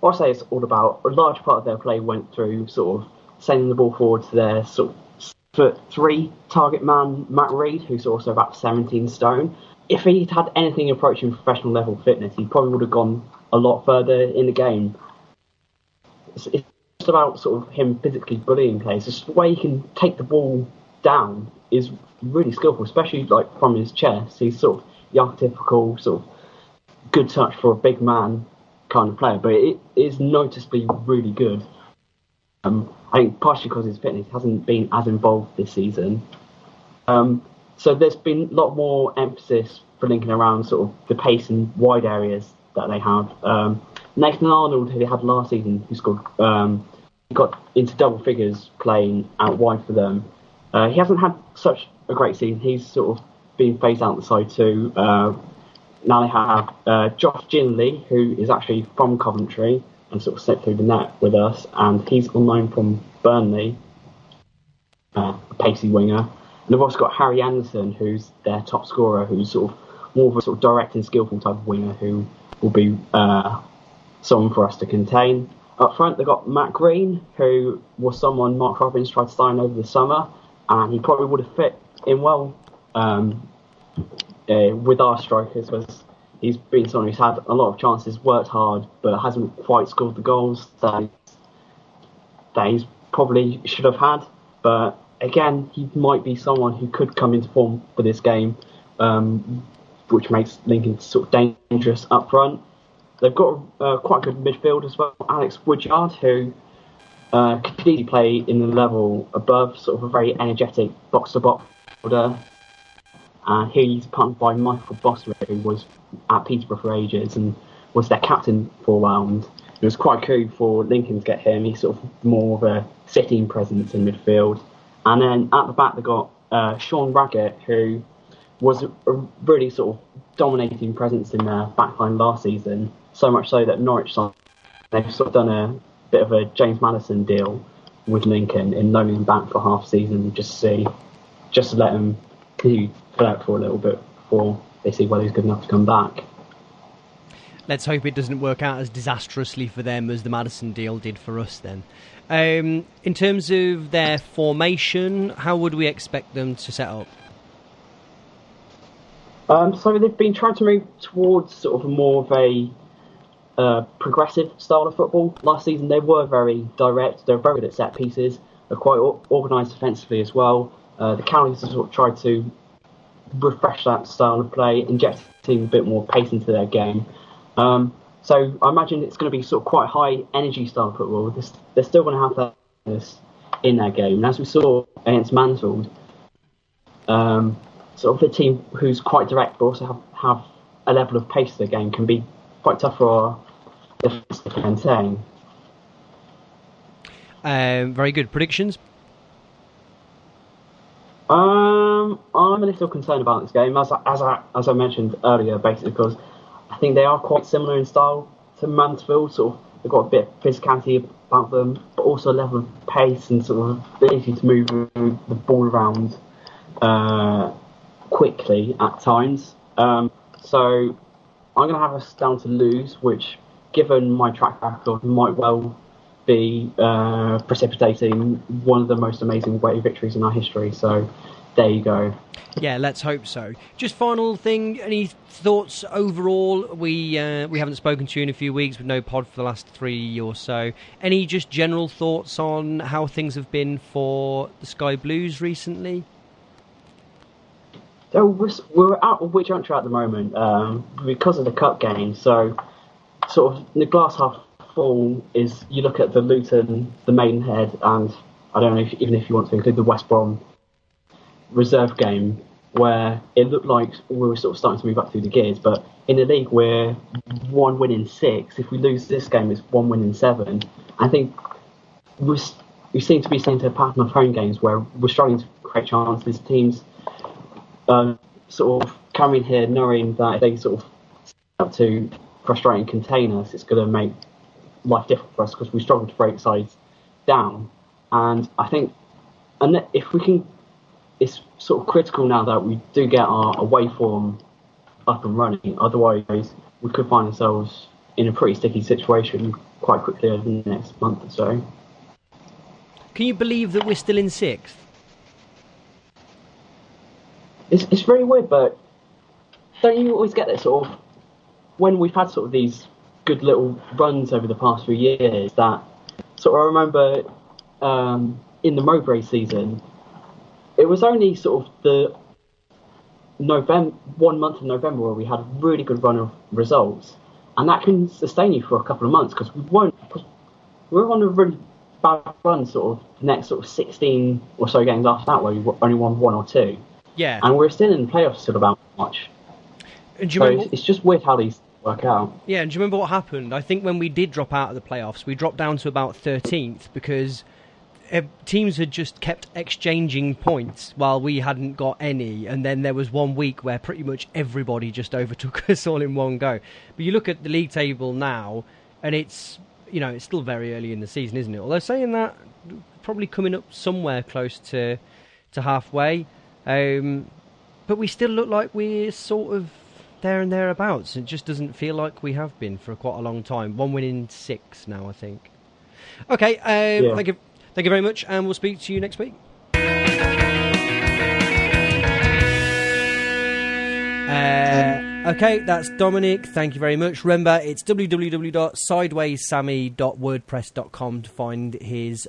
Speaker 5: What I say it's all about. A large part of their play went through sort of sending the ball forward to their sort of 4'3" target man, Matt Reed, who's also about 17 stone. If he'd had anything approaching professional level fitness, he probably would have gone a lot further in the game. It's just about sort of him physically bullying players. Just the way he can take the ball down is really skillful, especially like from his chest. He's sort of the archetypical sort of good touch for a big man kind of player, but it is noticeably really good. I think partially because his fitness hasn't been as involved this season. So there's been a lot more emphasis for Lincoln around sort of the pace and wide areas that they have. Nathan Arnold, who they had last season, who scored, got into double figures playing out wide for them. He hasn't had such a great season. He's sort of been phased out the side too. Now they have Josh Ginley, who is actually from Coventry and sort of slipped through the net with us, and he's on loan from Burnley, a pacey winger. And they've also got Harry Anderson, who's their top scorer, who's sort of more of a sort of direct and skillful type of winger who will be someone for us to contain. Up front, they've got Matt Green, who was someone Mark Robbins tried to sign over the summer, and he probably would have fit in well with our strikers, because he's been someone who's had a lot of chances, worked hard, but hasn't quite scored the goals that he probably should have had. But again, he might be someone who could come into form for this game, which makes Lincoln sort of dangerous up front. They've got quite a good midfield as well. Alex Woodyard, who could easily play in the level above, sort of a very energetic box-to-box fielder. He's partnered by Michael Bostwick, who was at Peterborough for ages and was their captain for a while. And it was quite cool for Lincoln to get him. He's sort of more of a sitting presence in midfield. And then at the back, they got Sean Raggett, who was a really sort of dominating presence in their backline last season. So much so that Norwich, they've sort of done a bit of a James Maddison deal with Lincoln in loaning him back for half season, just to let him fill out for a little bit before they see whether he's good enough to come back.
Speaker 1: Let's hope it doesn't work out as disastrously for them as the Maddison deal did for us then. In terms of their formation, how would we expect them to set up?
Speaker 5: So they've been trying to move towards sort of more of a progressive style of football. Last season they were very direct, they were very good at set pieces, they're quite organised defensively as well. The Cowleys have sort of tried to refresh that style of play, injecting a bit more pace into their game. So I imagine it's going to be sort of quite high energy style football. They're still going to have that in their game. And as we saw against Mansfield, sort of the team who's quite direct but also have a level of pace to their game can be quite tough for our defence to contain.
Speaker 1: Very good. Predictions?
Speaker 5: I'm a little concerned about this game, as I mentioned earlier, basically because I think they are quite similar in style to Mansfield, sort of They've got a bit of physicality about them, but also a level of pace and sort of ability to move the ball around quickly at times. So I'm going to have us down to lose, which, given my track record, might well be precipitating one of the most amazing away victories in our history. So there you go.
Speaker 1: Yeah, let's hope so. Just final thing, any thoughts overall? We haven't spoken to you in a few weeks with no pod for the last 3 or so. Any just general thoughts on how things have been for the Sky Blues recently?
Speaker 5: So we're out of which juncture at the moment because of the cup game. So sort of the glass half full is you look at the Luton, the Maidenhead, and I don't know even if you want to include the West Brom reserve game, where it looked like we were sort of starting to move up through the gears. But in the league, we're 1 win in 6. If we lose this game, it's 1 win in 7. I think we seem to be seeing a pattern of home games where we're struggling to create chances. Teams sort of coming here knowing that if they sort of up to frustrating contain us, it's going to make life difficult for us because we struggle to break sides down. And I think, and if we can, it's sort of critical now that we do get our away form up and running. Otherwise, we could find ourselves in a pretty sticky situation quite quickly over the next month or so.
Speaker 1: Can you believe that we're still in 6th?
Speaker 5: It's very weird, but don't you always get that sort of, when we've had sort of these good little runs over the past few years, that sort of, I remember in the Mowbray season, it was only sort of the 1 month in November where we had a really good run of results, and that can sustain you for a couple of months because we were on a really bad run sort of the next sort of 16 or so games after that where we only won 1 or 2.
Speaker 1: Yeah.
Speaker 5: And we're still in the playoffs till about March.
Speaker 1: And do you remember,
Speaker 5: it's just weird how these work out.
Speaker 1: Yeah, and do you remember what happened? I think when we did drop out of the playoffs, we dropped down to about 13th because teams had just kept exchanging points while we hadn't got any, and then there was 1 week where pretty much everybody just overtook us all in one go. But you look at the league table now, and it's still very early in the season, isn't it? Although saying that, probably coming up somewhere close to halfway. But we still look like we're sort of there and thereabouts. It just doesn't feel like we have been for quite a long time. 1 win in 6 now, I think. Okay,
Speaker 5: Yeah.
Speaker 1: Thank you very much, and we'll speak to you next week. Okay, that's Dominic. Thank you very much. Remember, it's www.sidewayssammy.wordpress.com to find his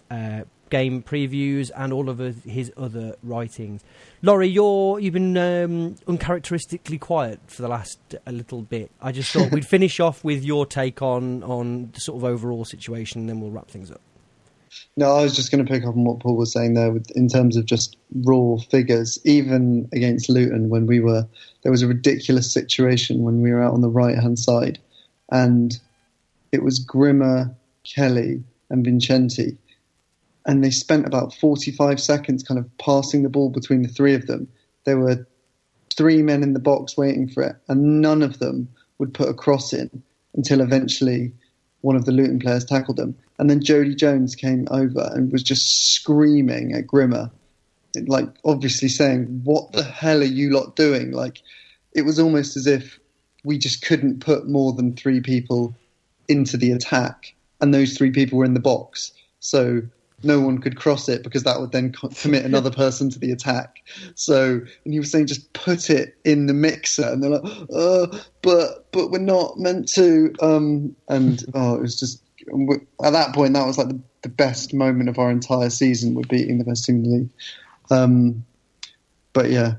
Speaker 1: game previews and all of his other writings. Laurie, you've been uncharacteristically quiet for the last a little bit. I just thought we'd finish off with your take on the sort of overall situation, and then we'll wrap things up.
Speaker 4: No, I was just going to pick up on what Paul was saying there in terms of just raw figures. Even against Luton, when there was a ridiculous situation when we were out on the right-hand side, and it was Grimmer, Kelly and Vincenti, and they spent about 45 seconds kind of passing the ball between the three of them. There were 3 men in the box waiting for it, and none of them would put a cross in until eventually one of the Luton players tackled them. And then Jody Jones came over and was just screaming at Grimmer, like obviously saying, "What the hell are you lot doing?" Like, it was almost as if we just couldn't put more than 3 people into the attack, and those 3 people were in the box. So no one could cross it because that would then commit another person to the attack. So, and he was saying, just put it in the mixer. And they're like, but we're not meant to. It was just, at that point, that was like the best moment of our entire season, with beating the best team in the league. But yeah,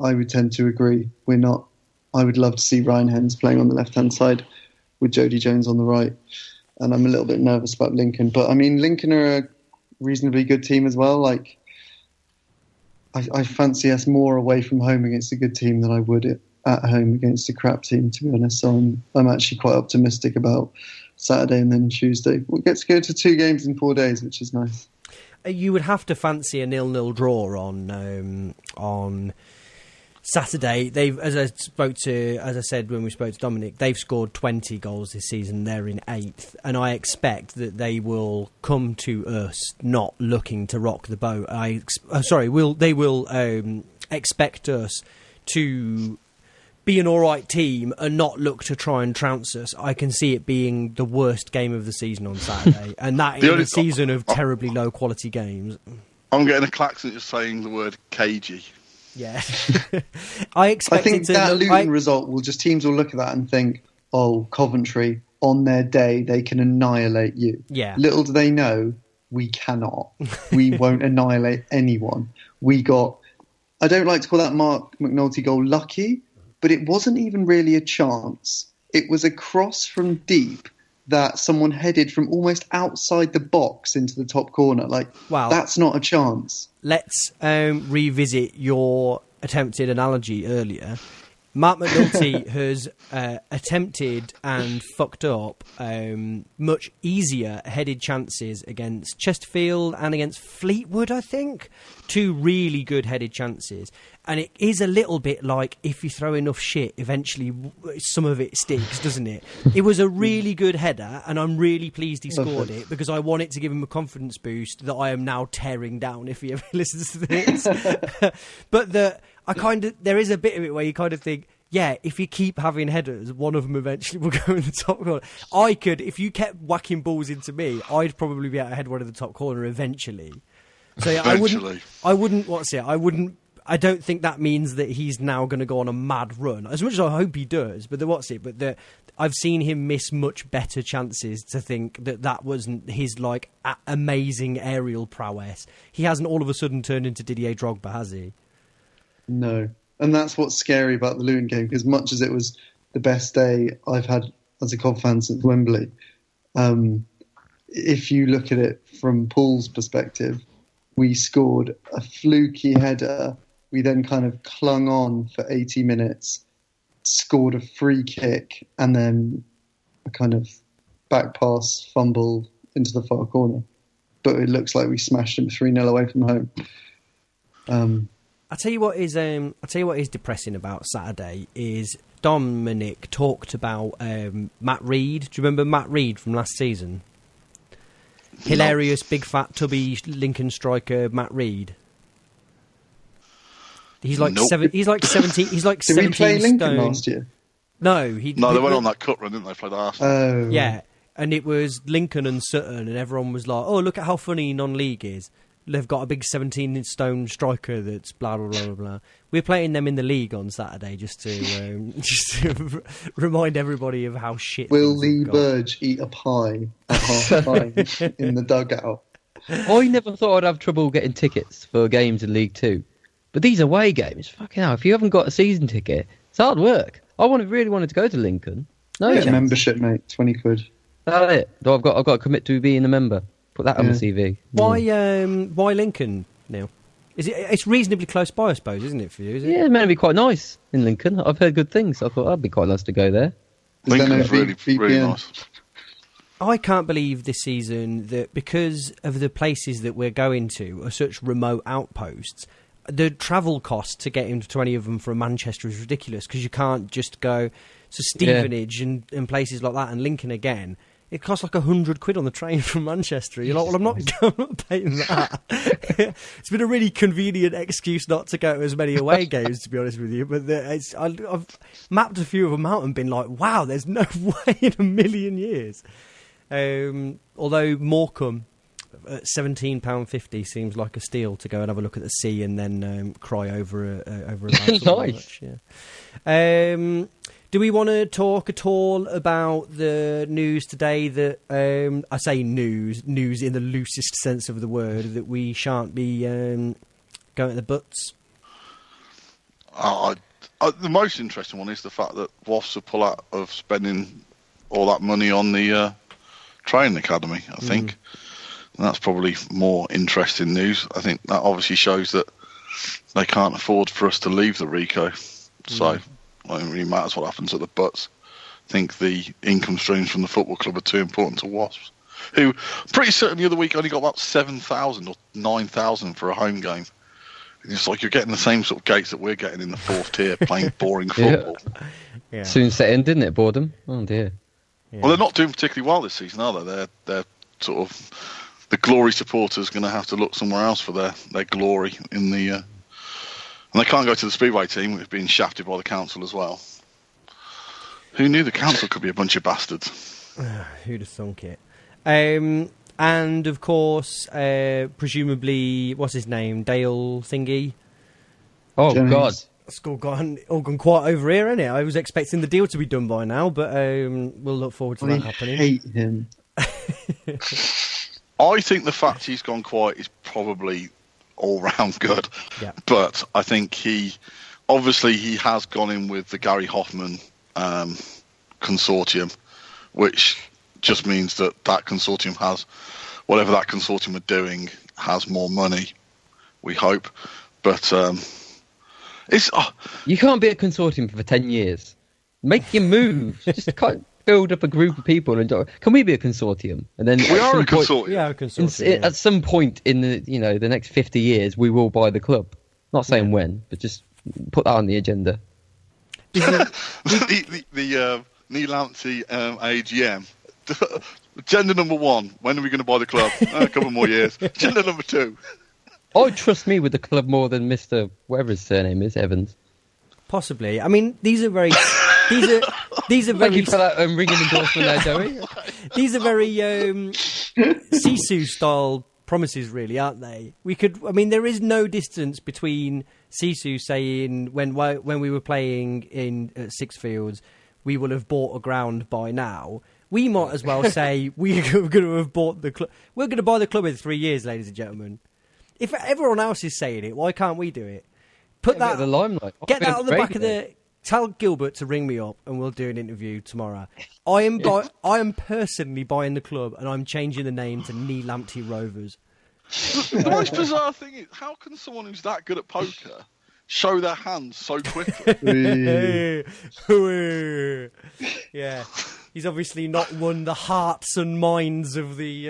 Speaker 4: I would tend to agree. I would love to see Ryan Hens playing on the left-hand side with Jody Jones on the right. And I'm a little bit nervous about Lincoln. But, I mean, Lincoln are a reasonably good team as well. Like, I fancy us more away from home against a good team than I would at home against a crap team, to be honest. So I'm actually quite optimistic about Saturday and then Tuesday. We'll get to go to 2 games in 4 days, which is nice.
Speaker 1: You would have to fancy a 0-0 draw on Saturday, as I said when we spoke to Dominic, they've scored 20 goals this season. They're in 8th, and I expect that they will come to us not looking to rock the boat. They will expect us to be an all right team and not look to try and trounce us. I can see it being the worst game of the season on Saturday, and that in a season of terribly low quality games.
Speaker 2: I'm getting a klaxon just saying the word cagey.
Speaker 1: Yeah. I
Speaker 4: think that Luton result will just, teams will look at that and think, oh, Coventry, on their day, they can annihilate you.
Speaker 1: Yeah.
Speaker 4: Little do they know, we cannot. We won't annihilate anyone. We got, I don't like to call that Mark McNulty goal lucky, but it wasn't even really a chance. It was a cross from deep that someone headed from almost outside the box into the top corner. Wow. That's not a chance.
Speaker 1: Let's revisit your attempted analogy earlier. Mark McNulty has attempted and fucked up much easier headed chances against Chesterfield and against Fleetwood, I think. 2 really good headed chances. And it is a little bit like if you throw enough shit, eventually some of it sticks, doesn't it? It was a really good header, and I'm really pleased he scored it because I want it to give him a confidence boost that I am now tearing down if he ever listens to this. But there is a bit of it where you kind of think, yeah, if you keep having headers, one of them eventually will go in the top corner. If you kept whacking balls into me, I'd probably be able to head one in the top corner eventually. So yeah, I don't think that means that he's now going to go on a mad run. As much as I hope he does, but I've seen him miss much better chances to think that wasn't his amazing aerial prowess. He hasn't all of a sudden turned into Didier Drogba, has he?
Speaker 4: No. And that's what's scary about the Luton game, because much as it was the best day I've had as a Cov fan since Wembley, if you look at it from Paul's perspective, we scored a fluky header. We then kind of clung on for 80 minutes, scored a free kick, and then a kind of back pass fumble into the far corner. But it looks like we smashed him 3-0 away from home.
Speaker 1: I'll tell you what is depressing about Saturday is Dominic talked about Matt Reed. Do you remember Matt Reed from last season? Hilarious, big fat tubby Lincoln striker Matt Reed. He's like He's like 17. He's like
Speaker 4: Did
Speaker 1: 17
Speaker 4: we play Lincoln
Speaker 1: stone.
Speaker 4: last year?
Speaker 1: No,
Speaker 2: they went on that cup run, didn't they? Played Arsenal.
Speaker 4: Oh,
Speaker 1: yeah, and it was Lincoln and Sutton, and everyone was like, "Oh, look at how funny non-league is. They've got a big 17-stone striker that's blah blah blah blah blah." We're playing them in the league on Saturday just to remind everybody of how shit.
Speaker 4: Will Lee Burge eat a pie at half time in the dugout?
Speaker 3: I never thought I'd have trouble getting tickets for games in League Two, but these away games, fucking hell! If you haven't got a season ticket, it's hard work. I really wanted to go to Lincoln. No chance.
Speaker 4: Membership, mate, £20.
Speaker 3: That's it. I've got to commit to being a member. Put that on the CV.
Speaker 1: Why Lincoln, Neil? It's reasonably close by, I suppose, isn't it for you?
Speaker 3: Yeah, it's meant to be quite nice in Lincoln. I've heard good things. I thought that'd be quite nice to go there.
Speaker 2: Lincoln's really nice.
Speaker 1: I can't believe this season that because of the places that we're going to are such remote outposts, the travel cost to get into any of them from Manchester is ridiculous because you can't just go to Stevenage and places like that and Lincoln again. It costs like £100 on the train from Manchester. You're like, well, I'm not paying that. It's been a really convenient excuse not to go to as many away games, to be honest with you. But I've mapped a few of them out and been like, wow, there's no way in a million years. Although Morecambe at £17.50 seems like a steal to go and have a look at the sea and then cry over a nice.
Speaker 3: Nice.
Speaker 1: Yeah. Do we want to talk at all about the news today that, I say news in the loosest sense of the word, that we shan't be going to the butts?
Speaker 2: The most interesting one is the fact that Wasps will pull out of spending all that money on the training academy, I think. And that's probably more interesting news. I think that obviously shows that they can't afford for us to leave the Rico. So... It really matters what happens at the butts. I think the income streams from the football club are too important to Wasps, who pretty certain the other week only got about 7,000 or 9,000 for a home game, It's like you're getting the same sort of gates that we're getting in the fourth tier, playing boring football.
Speaker 1: Yeah.
Speaker 3: Soon set in, didn't it? Boredom. Oh dear.
Speaker 1: Yeah.
Speaker 2: Well, they're not doing particularly well this season, are they? They're sort of the glory supporters going to have to look somewhere else for their glory in the. And they can't go to the Speedway team, which is being shafted by the council as well. Who knew the council could be a bunch of bastards?
Speaker 1: Who'd have thunk it? And of course, presumably, what's his name? Dale Thingy.
Speaker 3: Oh
Speaker 4: James.
Speaker 3: God.
Speaker 1: It's all gone quite over here, isn't it? I was expecting the deal to be done by now, but we'll look forward to
Speaker 4: I
Speaker 1: that happening.
Speaker 4: hate him.
Speaker 2: I think the fact he's gone quiet is probably all round good.
Speaker 1: Yeah.
Speaker 2: But I think he has gone in with the Gary Hoffman consortium, which just means that consortium has whatever that consortium are doing has more money. We hope, but it's
Speaker 3: You can't be a consortium for 10 years. Make your move. Just can't build up a group of people and can we be a consortium? And then
Speaker 2: we are a consortium.
Speaker 1: Yeah, a consortium.
Speaker 3: At some point in the next 50 years, we will buy the club. Not saying when, but just put that on the agenda.
Speaker 2: the Neil Lamptey AGM. Agenda number 1. When are we going to buy the club? A couple more years. Agenda number 2.
Speaker 3: Oh, trust me with the club more than Mr. whatever his surname is, Evans.
Speaker 1: Possibly. I mean, these are very. These are
Speaker 3: Thank
Speaker 1: very.
Speaker 3: you for that ringing endorsement there, Joey.
Speaker 1: These are very Sisu style promises, really, aren't they? I mean, there is no distance between Sisu saying when we were playing in Six Fields, we will have bought a ground by now. We might as well say we're going to have bought the club. We're going to buy the club in 3 years, ladies and gentlemen. If everyone else is saying it, why can't we do it? Put that
Speaker 3: the limelight.
Speaker 1: Get that on the back of the. Tell Gilbert to ring me up, and we'll do an interview tomorrow. I am personally buying the club, and I'm changing the name to Neil Lamptey Rovers.
Speaker 2: The most bizarre thing is, how can someone who's that good at poker show their hands so quickly?
Speaker 1: Yeah, he's obviously not won the hearts and minds of the.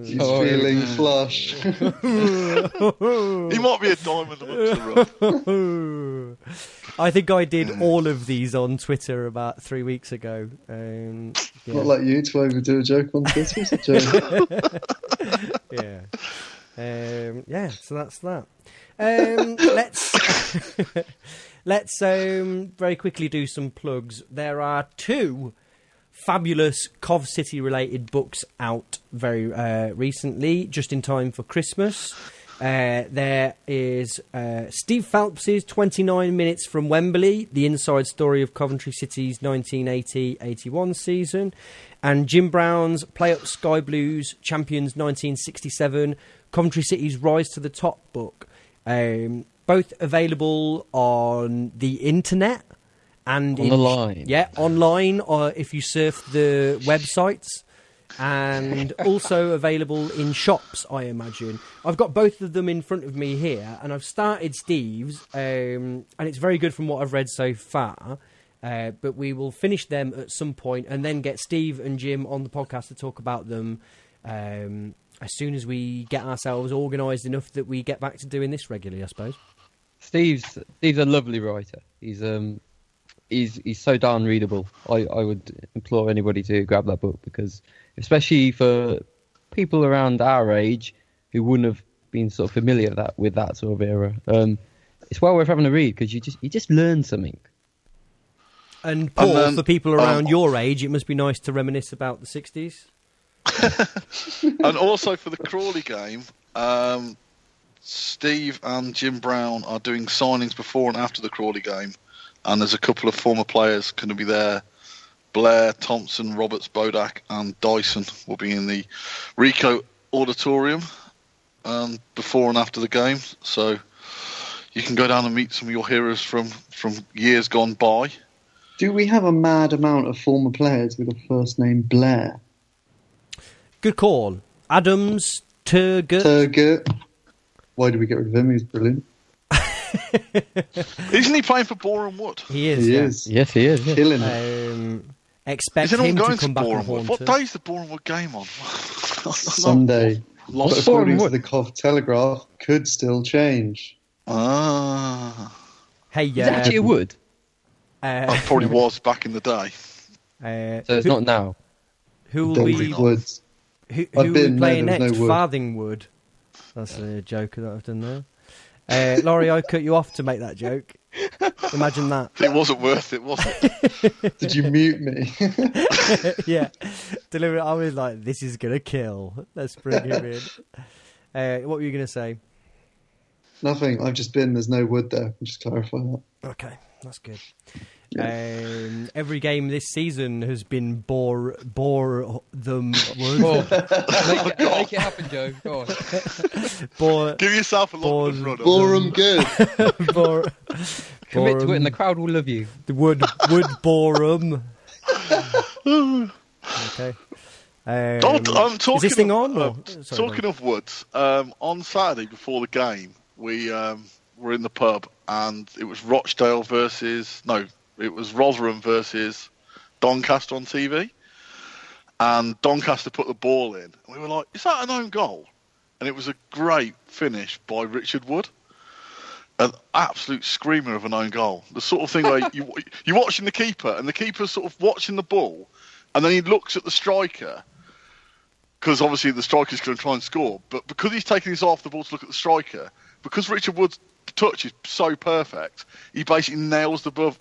Speaker 4: He's feeling flush.
Speaker 2: He might be a diamond amongst the rough.
Speaker 1: I think I did all of these on Twitter about 3 weeks ago. Yeah.
Speaker 4: Not like you to overdo a joke on Twitter.
Speaker 1: Yeah. So that's that. Let's very quickly do some plugs. There are 2 fabulous Cov City related books out very recently, just in time for Christmas. There is Steve Phelps's 29 Minutes from Wembley, the inside story of Coventry City's 1980-81 season, and Jim Brown's Play Up Sky Blues Champions 1967, Coventry City's Rise to the Top book. Both available on the internet and
Speaker 3: online.
Speaker 1: Yeah, online, or if you surf the websites. And also available in shops, I imagine. I've got both of them in front of me here, and I've started Steve's, and it's very good from what I've read so far. But we will finish them at some point, and then get Steve and Jim on the podcast to talk about them as soon as we get ourselves organised enough that we get back to doing this regularly, I suppose.
Speaker 3: Steve's a lovely writer. He's so darn readable. I would implore anybody to grab that book, because especially for people around our age who wouldn't have been sort of familiar with that sort of era, it's well worth having a read, because you just learn something.
Speaker 1: And Paul, for people around your age, it must be nice to reminisce about the 60s.
Speaker 2: And also for the Crawley game, Steve and Jim Brown are doing signings before and after the Crawley game, and there's a couple of former players going to be there. Blair, Thompson, Roberts, Bodak and Dyson will be in the Rico Auditorium before and after the game, so you can go down and meet some of your heroes from years gone by.
Speaker 4: Do we have a mad amount of former players with a first name Blair?
Speaker 1: Good call. Adams,
Speaker 4: Turgut. Why did we get rid of him? He's brilliant.
Speaker 2: Isn't he playing for Boreham Wood?
Speaker 1: He is.
Speaker 4: He
Speaker 1: yeah.
Speaker 4: is.
Speaker 3: Yes, he is. Yeah.
Speaker 4: Killing it.
Speaker 1: Expect
Speaker 2: Is anyone
Speaker 1: him to
Speaker 2: going
Speaker 1: come
Speaker 2: to
Speaker 1: back and
Speaker 2: Boreham Wood?
Speaker 1: haunt
Speaker 2: What
Speaker 1: us.
Speaker 2: day is the Boreham Wood game on?
Speaker 4: Sunday.
Speaker 2: Lost.
Speaker 4: But according to the Cov Telegraph, could still change.
Speaker 2: Ah.
Speaker 1: Hey,
Speaker 3: Is it actually a wood?
Speaker 2: That probably was back in the day.
Speaker 3: So it's not now.
Speaker 1: Who will
Speaker 4: Don't
Speaker 1: be
Speaker 4: think woods.
Speaker 1: who
Speaker 4: I've
Speaker 1: will
Speaker 4: been,
Speaker 1: be
Speaker 4: no,
Speaker 1: playing
Speaker 4: there was
Speaker 1: next?
Speaker 4: no wood.
Speaker 1: Farthingwood. That's a joke that I've done there. Laurie, I cut you off to make that joke. Imagine that.
Speaker 2: It wasn't worth it, was it?
Speaker 4: Did you mute me?
Speaker 1: Yeah, deliver. I was like, this is gonna kill. Let's bring him in. What were you gonna say?
Speaker 4: Nothing. I've just been. There's no wood there. Just clarify that.
Speaker 1: Okay, that's good. Every game this season has been bore them wood.
Speaker 3: Make it happen, Joe. Go on.
Speaker 1: Bore,
Speaker 2: Give yourself a lot of run.
Speaker 4: Borum good.
Speaker 1: bore,
Speaker 3: Commit to it, and the crowd will love you.
Speaker 1: the wood borum. Okay.
Speaker 2: I'm talking
Speaker 1: is this thing on?
Speaker 2: Talking of woods, on Saturday before the game, we were in the pub, and it was Rotherham versus Doncaster on TV, and Doncaster put the ball in, and we were like, "Is that an own goal?" And it was a great finish by Richard Wood, an absolute screamer of an own goal. The sort of thing where you're watching the keeper, and the keeper's sort of watching the ball, and then he looks at the striker, because obviously the striker's going to try and score, but because he's taking his eye off the ball to look at the striker, because Richard Wood's touch is so perfect, he basically nails the ball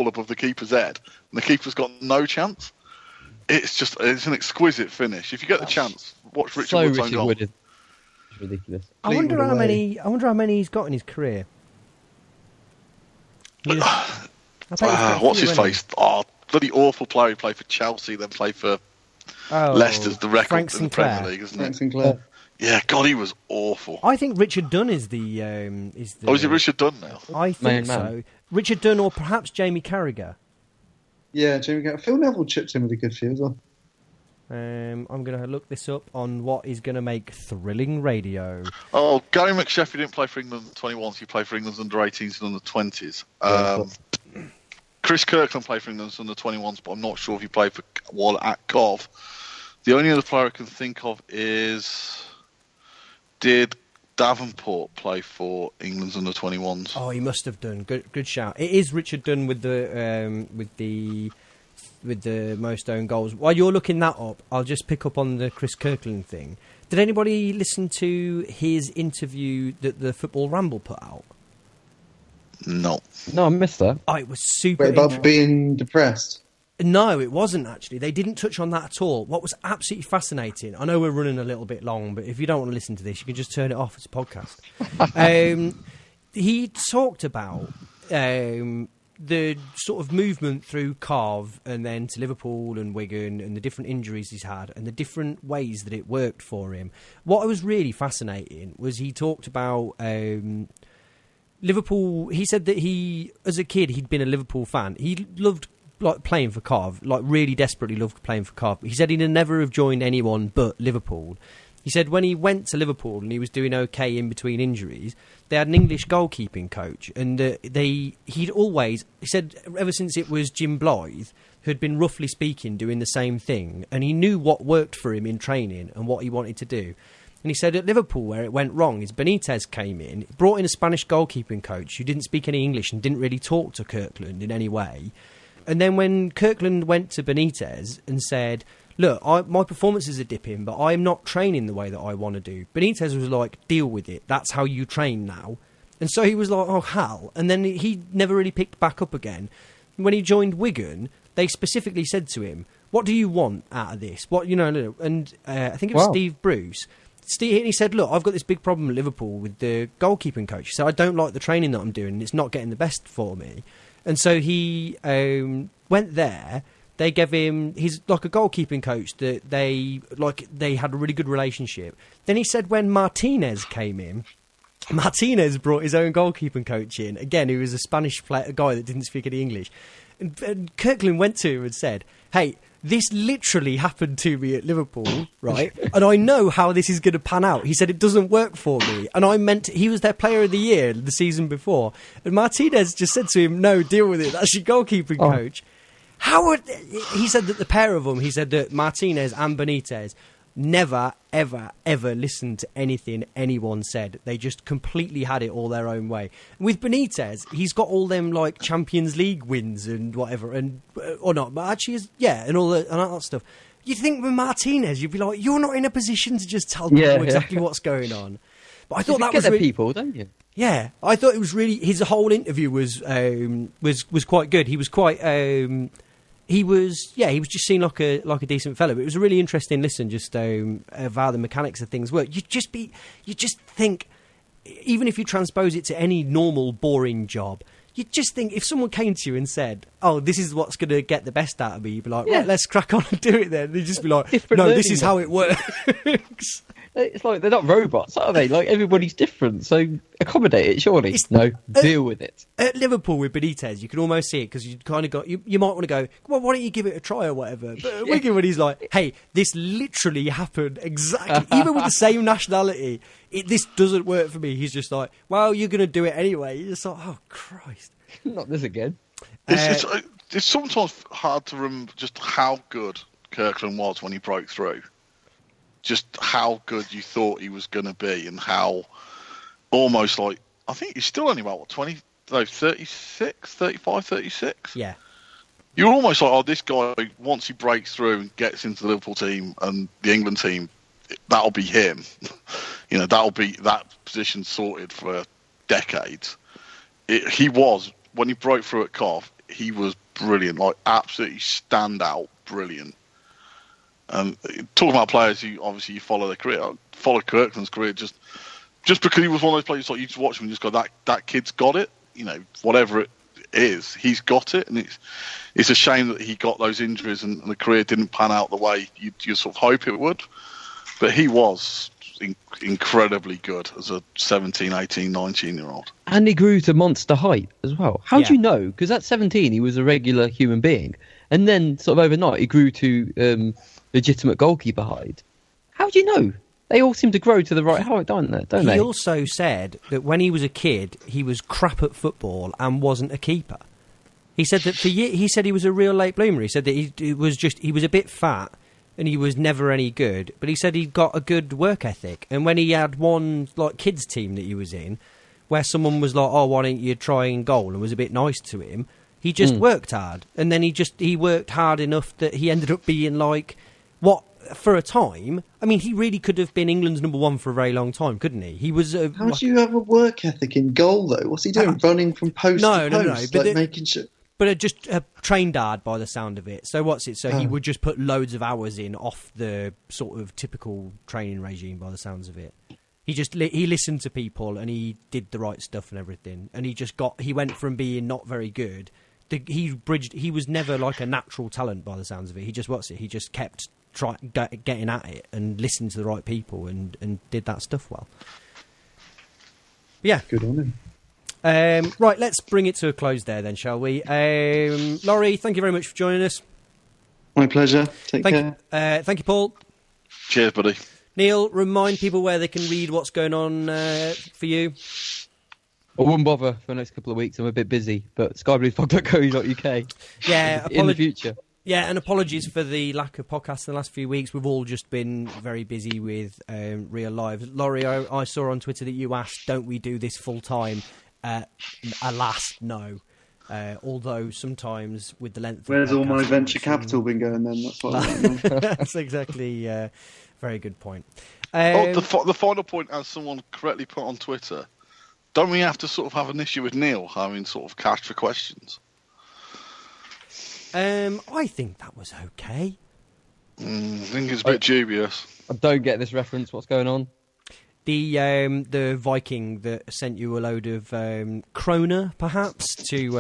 Speaker 2: above the keeper's head, and the keeper's got no chance. It's an exquisite finish. If you get the chance, watch Richard Wood's own goal.
Speaker 3: Wood is ridiculous.
Speaker 1: I wonder how many he's got in his career.
Speaker 2: What's his face? Oh, bloody awful player. He played for Chelsea, then played for Leicester's the record
Speaker 1: Frank
Speaker 2: in the Premier League, isn't
Speaker 4: Frank
Speaker 2: it?
Speaker 4: Sinclair.
Speaker 2: Yeah, God, he was awful.
Speaker 1: I think Richard Dunn is the.
Speaker 2: Oh, is it Richard Dunn now?
Speaker 1: I think so. Richard Dunn or perhaps Jamie Carragher.
Speaker 4: Yeah, Jamie Carragher. Phil Neville chipped in with a good few as well.
Speaker 1: I'm going to look this up on what is going to make thrilling radio.
Speaker 2: Oh, Gary McSheffy didn't play for England 21s. He played for England's under 18s and under 20s. Chris Kirkland played for England's under 21s, but I'm not sure if he played for while at Cov. The only other player I can think of is, did Davenport play for England's under 21s?
Speaker 1: Oh, he must have done. Good shout. It is Richard Dunn with the most own goals. While you're looking that up, I'll just pick up on the Chris Kirkland thing. Did anybody listen to his interview that the Football Ramble put out?
Speaker 2: No,
Speaker 3: I missed that.
Speaker 1: Oh, it was super.
Speaker 4: Wait, about being depressed.
Speaker 1: No, it wasn't actually. They didn't touch on that at all. What was absolutely fascinating, I know we're running a little bit long, but if you don't want to listen to this, you can just turn it off as a podcast. He talked about the sort of movement through Cov and then to Liverpool and Wigan and the different injuries he's had and the different ways that it worked for him. What was really fascinating was he talked about Liverpool. He said that as a kid, he'd been a Liverpool fan. He loved playing for Cov, really desperately loved playing for Cov. He said he'd never have joined anyone but Liverpool. He said when he went to Liverpool and he was doing okay in between injuries, they had an English goalkeeping coach, and he said ever since it was Jim Blythe, who'd been roughly speaking doing the same thing, and he knew what worked for him in training and what he wanted to do. And he said at Liverpool where it went wrong is Benitez came in, brought in a Spanish goalkeeping coach who didn't speak any English and didn't really talk to Kirkland in any way. And then when Kirkland went to Benitez and said, look, my performances are dipping, but I'm not training the way that I want to do. Benitez was like, deal with it. That's how you train now. And so he was like, oh, hell. And then he never really picked back up again. When he joined Wigan, they specifically said to him, what do you want out of this? And I think it was Steve Bruce. He said, look, I've got this big problem at Liverpool with the goalkeeping coach. He said, I don't like the training that I'm doing. It's not getting the best for me. And so he went there. They gave him, he's like a goalkeeping coach that they had a really good relationship. Then he said when Martinez came in, Martinez brought his own goalkeeping coach in, again, who was a Spanish player, a guy that didn't speak any English. And Kirkland went to him and said, hey, this literally happened to me at Liverpool, right? And I know how this is going to pan out. He said it doesn't work for me. And he was their player of the year the season before. And Martinez just said to him, no, deal with it. That's your goalkeeping coach. He said that the pair of them, he said that Martinez and Benitez never, ever, ever listened to anything anyone said. They just completely had it all their own way. With Benitez, he's got all them like Champions League wins and whatever, and or not, but actually, and all that stuff. You'd think with Martinez, you'd be like, you're not in a position to just tell people exactly what's going on. But I thought that was
Speaker 3: people, don't you?
Speaker 1: Yeah, I thought it was really. His whole interview was quite good. He was quite. He was just seen like a decent fellow. But it was a really interesting listen, just of how the mechanics of things work. You just think, even if you transpose it to any normal boring job, you just think if someone came to you and said, "Oh, this is what's going to get the best out of me," you'd be like, "Right, let's crack on and do it." Then they'd just be like, "No, this is how it works."
Speaker 3: It's like they're not robots, are they? Like everybody's different, so accommodate it. Surely, deal with it.
Speaker 1: At Liverpool with Benitez, you can almost see it because you kind of got you might want to go, well, why don't you give it a try or whatever? But at Wigan, when he's like, hey, this literally happened exactly, even with the same nationality, this doesn't work for me. He's just like, well, you're going to do it anyway. You're just like, oh Christ,
Speaker 3: not this again.
Speaker 2: It's sometimes hard to remember just how good Kirkland was when he broke through. Just how good you thought he was going to be, and how almost like, I think he's still only about 36, 35, 36.
Speaker 1: Yeah.
Speaker 2: You're almost like, oh, this guy, once he breaks through and gets into the Liverpool team and the England team, that'll be him. That'll be that position sorted for decades. He was, when he broke through at COF, he was brilliant, like absolutely standout brilliant. Talking about players who obviously you follow their career, follow Kirkland's career just because he was one of those players like you just watch him and just go, that kid's got it, whatever it is, he's got it, and it's a shame that he got those injuries and the career didn't pan out the way you sort of hope it would, but he was incredibly good as a 17, 18, 19-year-old.
Speaker 3: And he grew to monster height as well. How do you know? Because at 17 he was a regular human being, and then sort of overnight he grew to legitimate goalkeeper height. How do you know? They all seem to grow to the right height, don't they?
Speaker 1: He also said that when he was a kid, he was crap at football and wasn't a keeper. He said that he said he was a real late bloomer. He said that he was a bit fat and he was never any good. But he said he got a good work ethic. And when he had one like kids team that he was in, where someone was like, "Oh, why don't you try and goal?" and was a bit nice to him, he just worked hard. And then he worked hard enough that he ended up being like. What, for a time, I mean, he really could have been England's number one for a very long time, couldn't he? He was.
Speaker 4: How do you have a work ethic in goal, though? What's he doing? Running from post to post?
Speaker 1: But
Speaker 4: making sure.
Speaker 1: But just trained hard by the sound of it. So he would just put loads of hours in off the sort of typical training regime by the sounds of it. He just he listened to people and he did the right stuff and everything. And he went from being not very good. He was never like a natural talent by the sounds of it. He just kept getting at it and listened to the right people and did that stuff well. Yeah.
Speaker 4: Good on him.
Speaker 1: Right, let's bring it to a close there then, shall we? Laurie, thank you very much for joining us.
Speaker 4: My pleasure. Take care.
Speaker 1: Thank you, Paul.
Speaker 2: Cheers, buddy.
Speaker 1: Neil, remind people where they can read what's going on for you.
Speaker 3: I wouldn't bother for the next couple of weeks. I'm a bit busy, but skybluefog.co.uk.
Speaker 1: Yeah,
Speaker 3: in the future.
Speaker 1: Yeah, and apologies for the lack of podcasts in the last few weeks. We've all just been very busy with real lives. Laurie, I saw on Twitter that you asked, don't we do this full time? Alas, no. Although sometimes with the length
Speaker 4: Where's all my venture capital been going then? That's what I want to know.
Speaker 1: That's exactly very good point.
Speaker 2: The final point, as someone correctly put on Twitter, don't we have to sort of have an issue with Neil having sort of cash for questions?
Speaker 1: I think that was okay.
Speaker 2: I think it's a bit dubious.
Speaker 3: I don't get this reference. What's going on?
Speaker 1: The Viking that sent you a load of krona, perhaps, to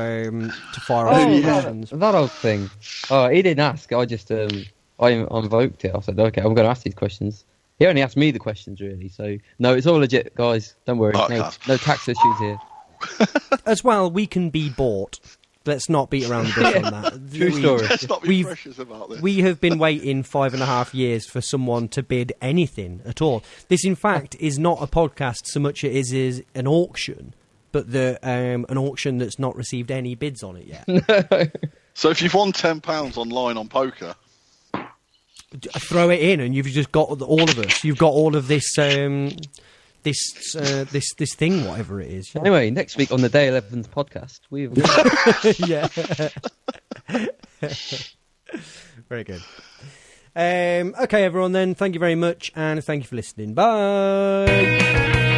Speaker 1: fire off questions.
Speaker 3: That old thing. Oh, he didn't ask. I just I invoked it. I said, okay, I'm going to ask these questions. He only asked me the questions, really. So no, it's all legit, guys. Don't worry. No tax issues here.
Speaker 1: As well, we can be bought. Let's not beat around the bush on that.
Speaker 3: True story.
Speaker 2: Let's not be precious about this.
Speaker 1: We have been waiting 5.5 years for someone to bid anything at all. This, in fact, is not a podcast so much it is an auction, but an auction that's not received any bids on it yet.
Speaker 2: So if you've won £10 online on poker,
Speaker 1: throw it in, and you've just got all of us. You've got all of this this thing, whatever it is.
Speaker 3: Anyway, next week on the Day 11th podcast, we've
Speaker 1: Yeah. Very good. Okay, everyone. Then thank you very much, and thank you for listening. Bye.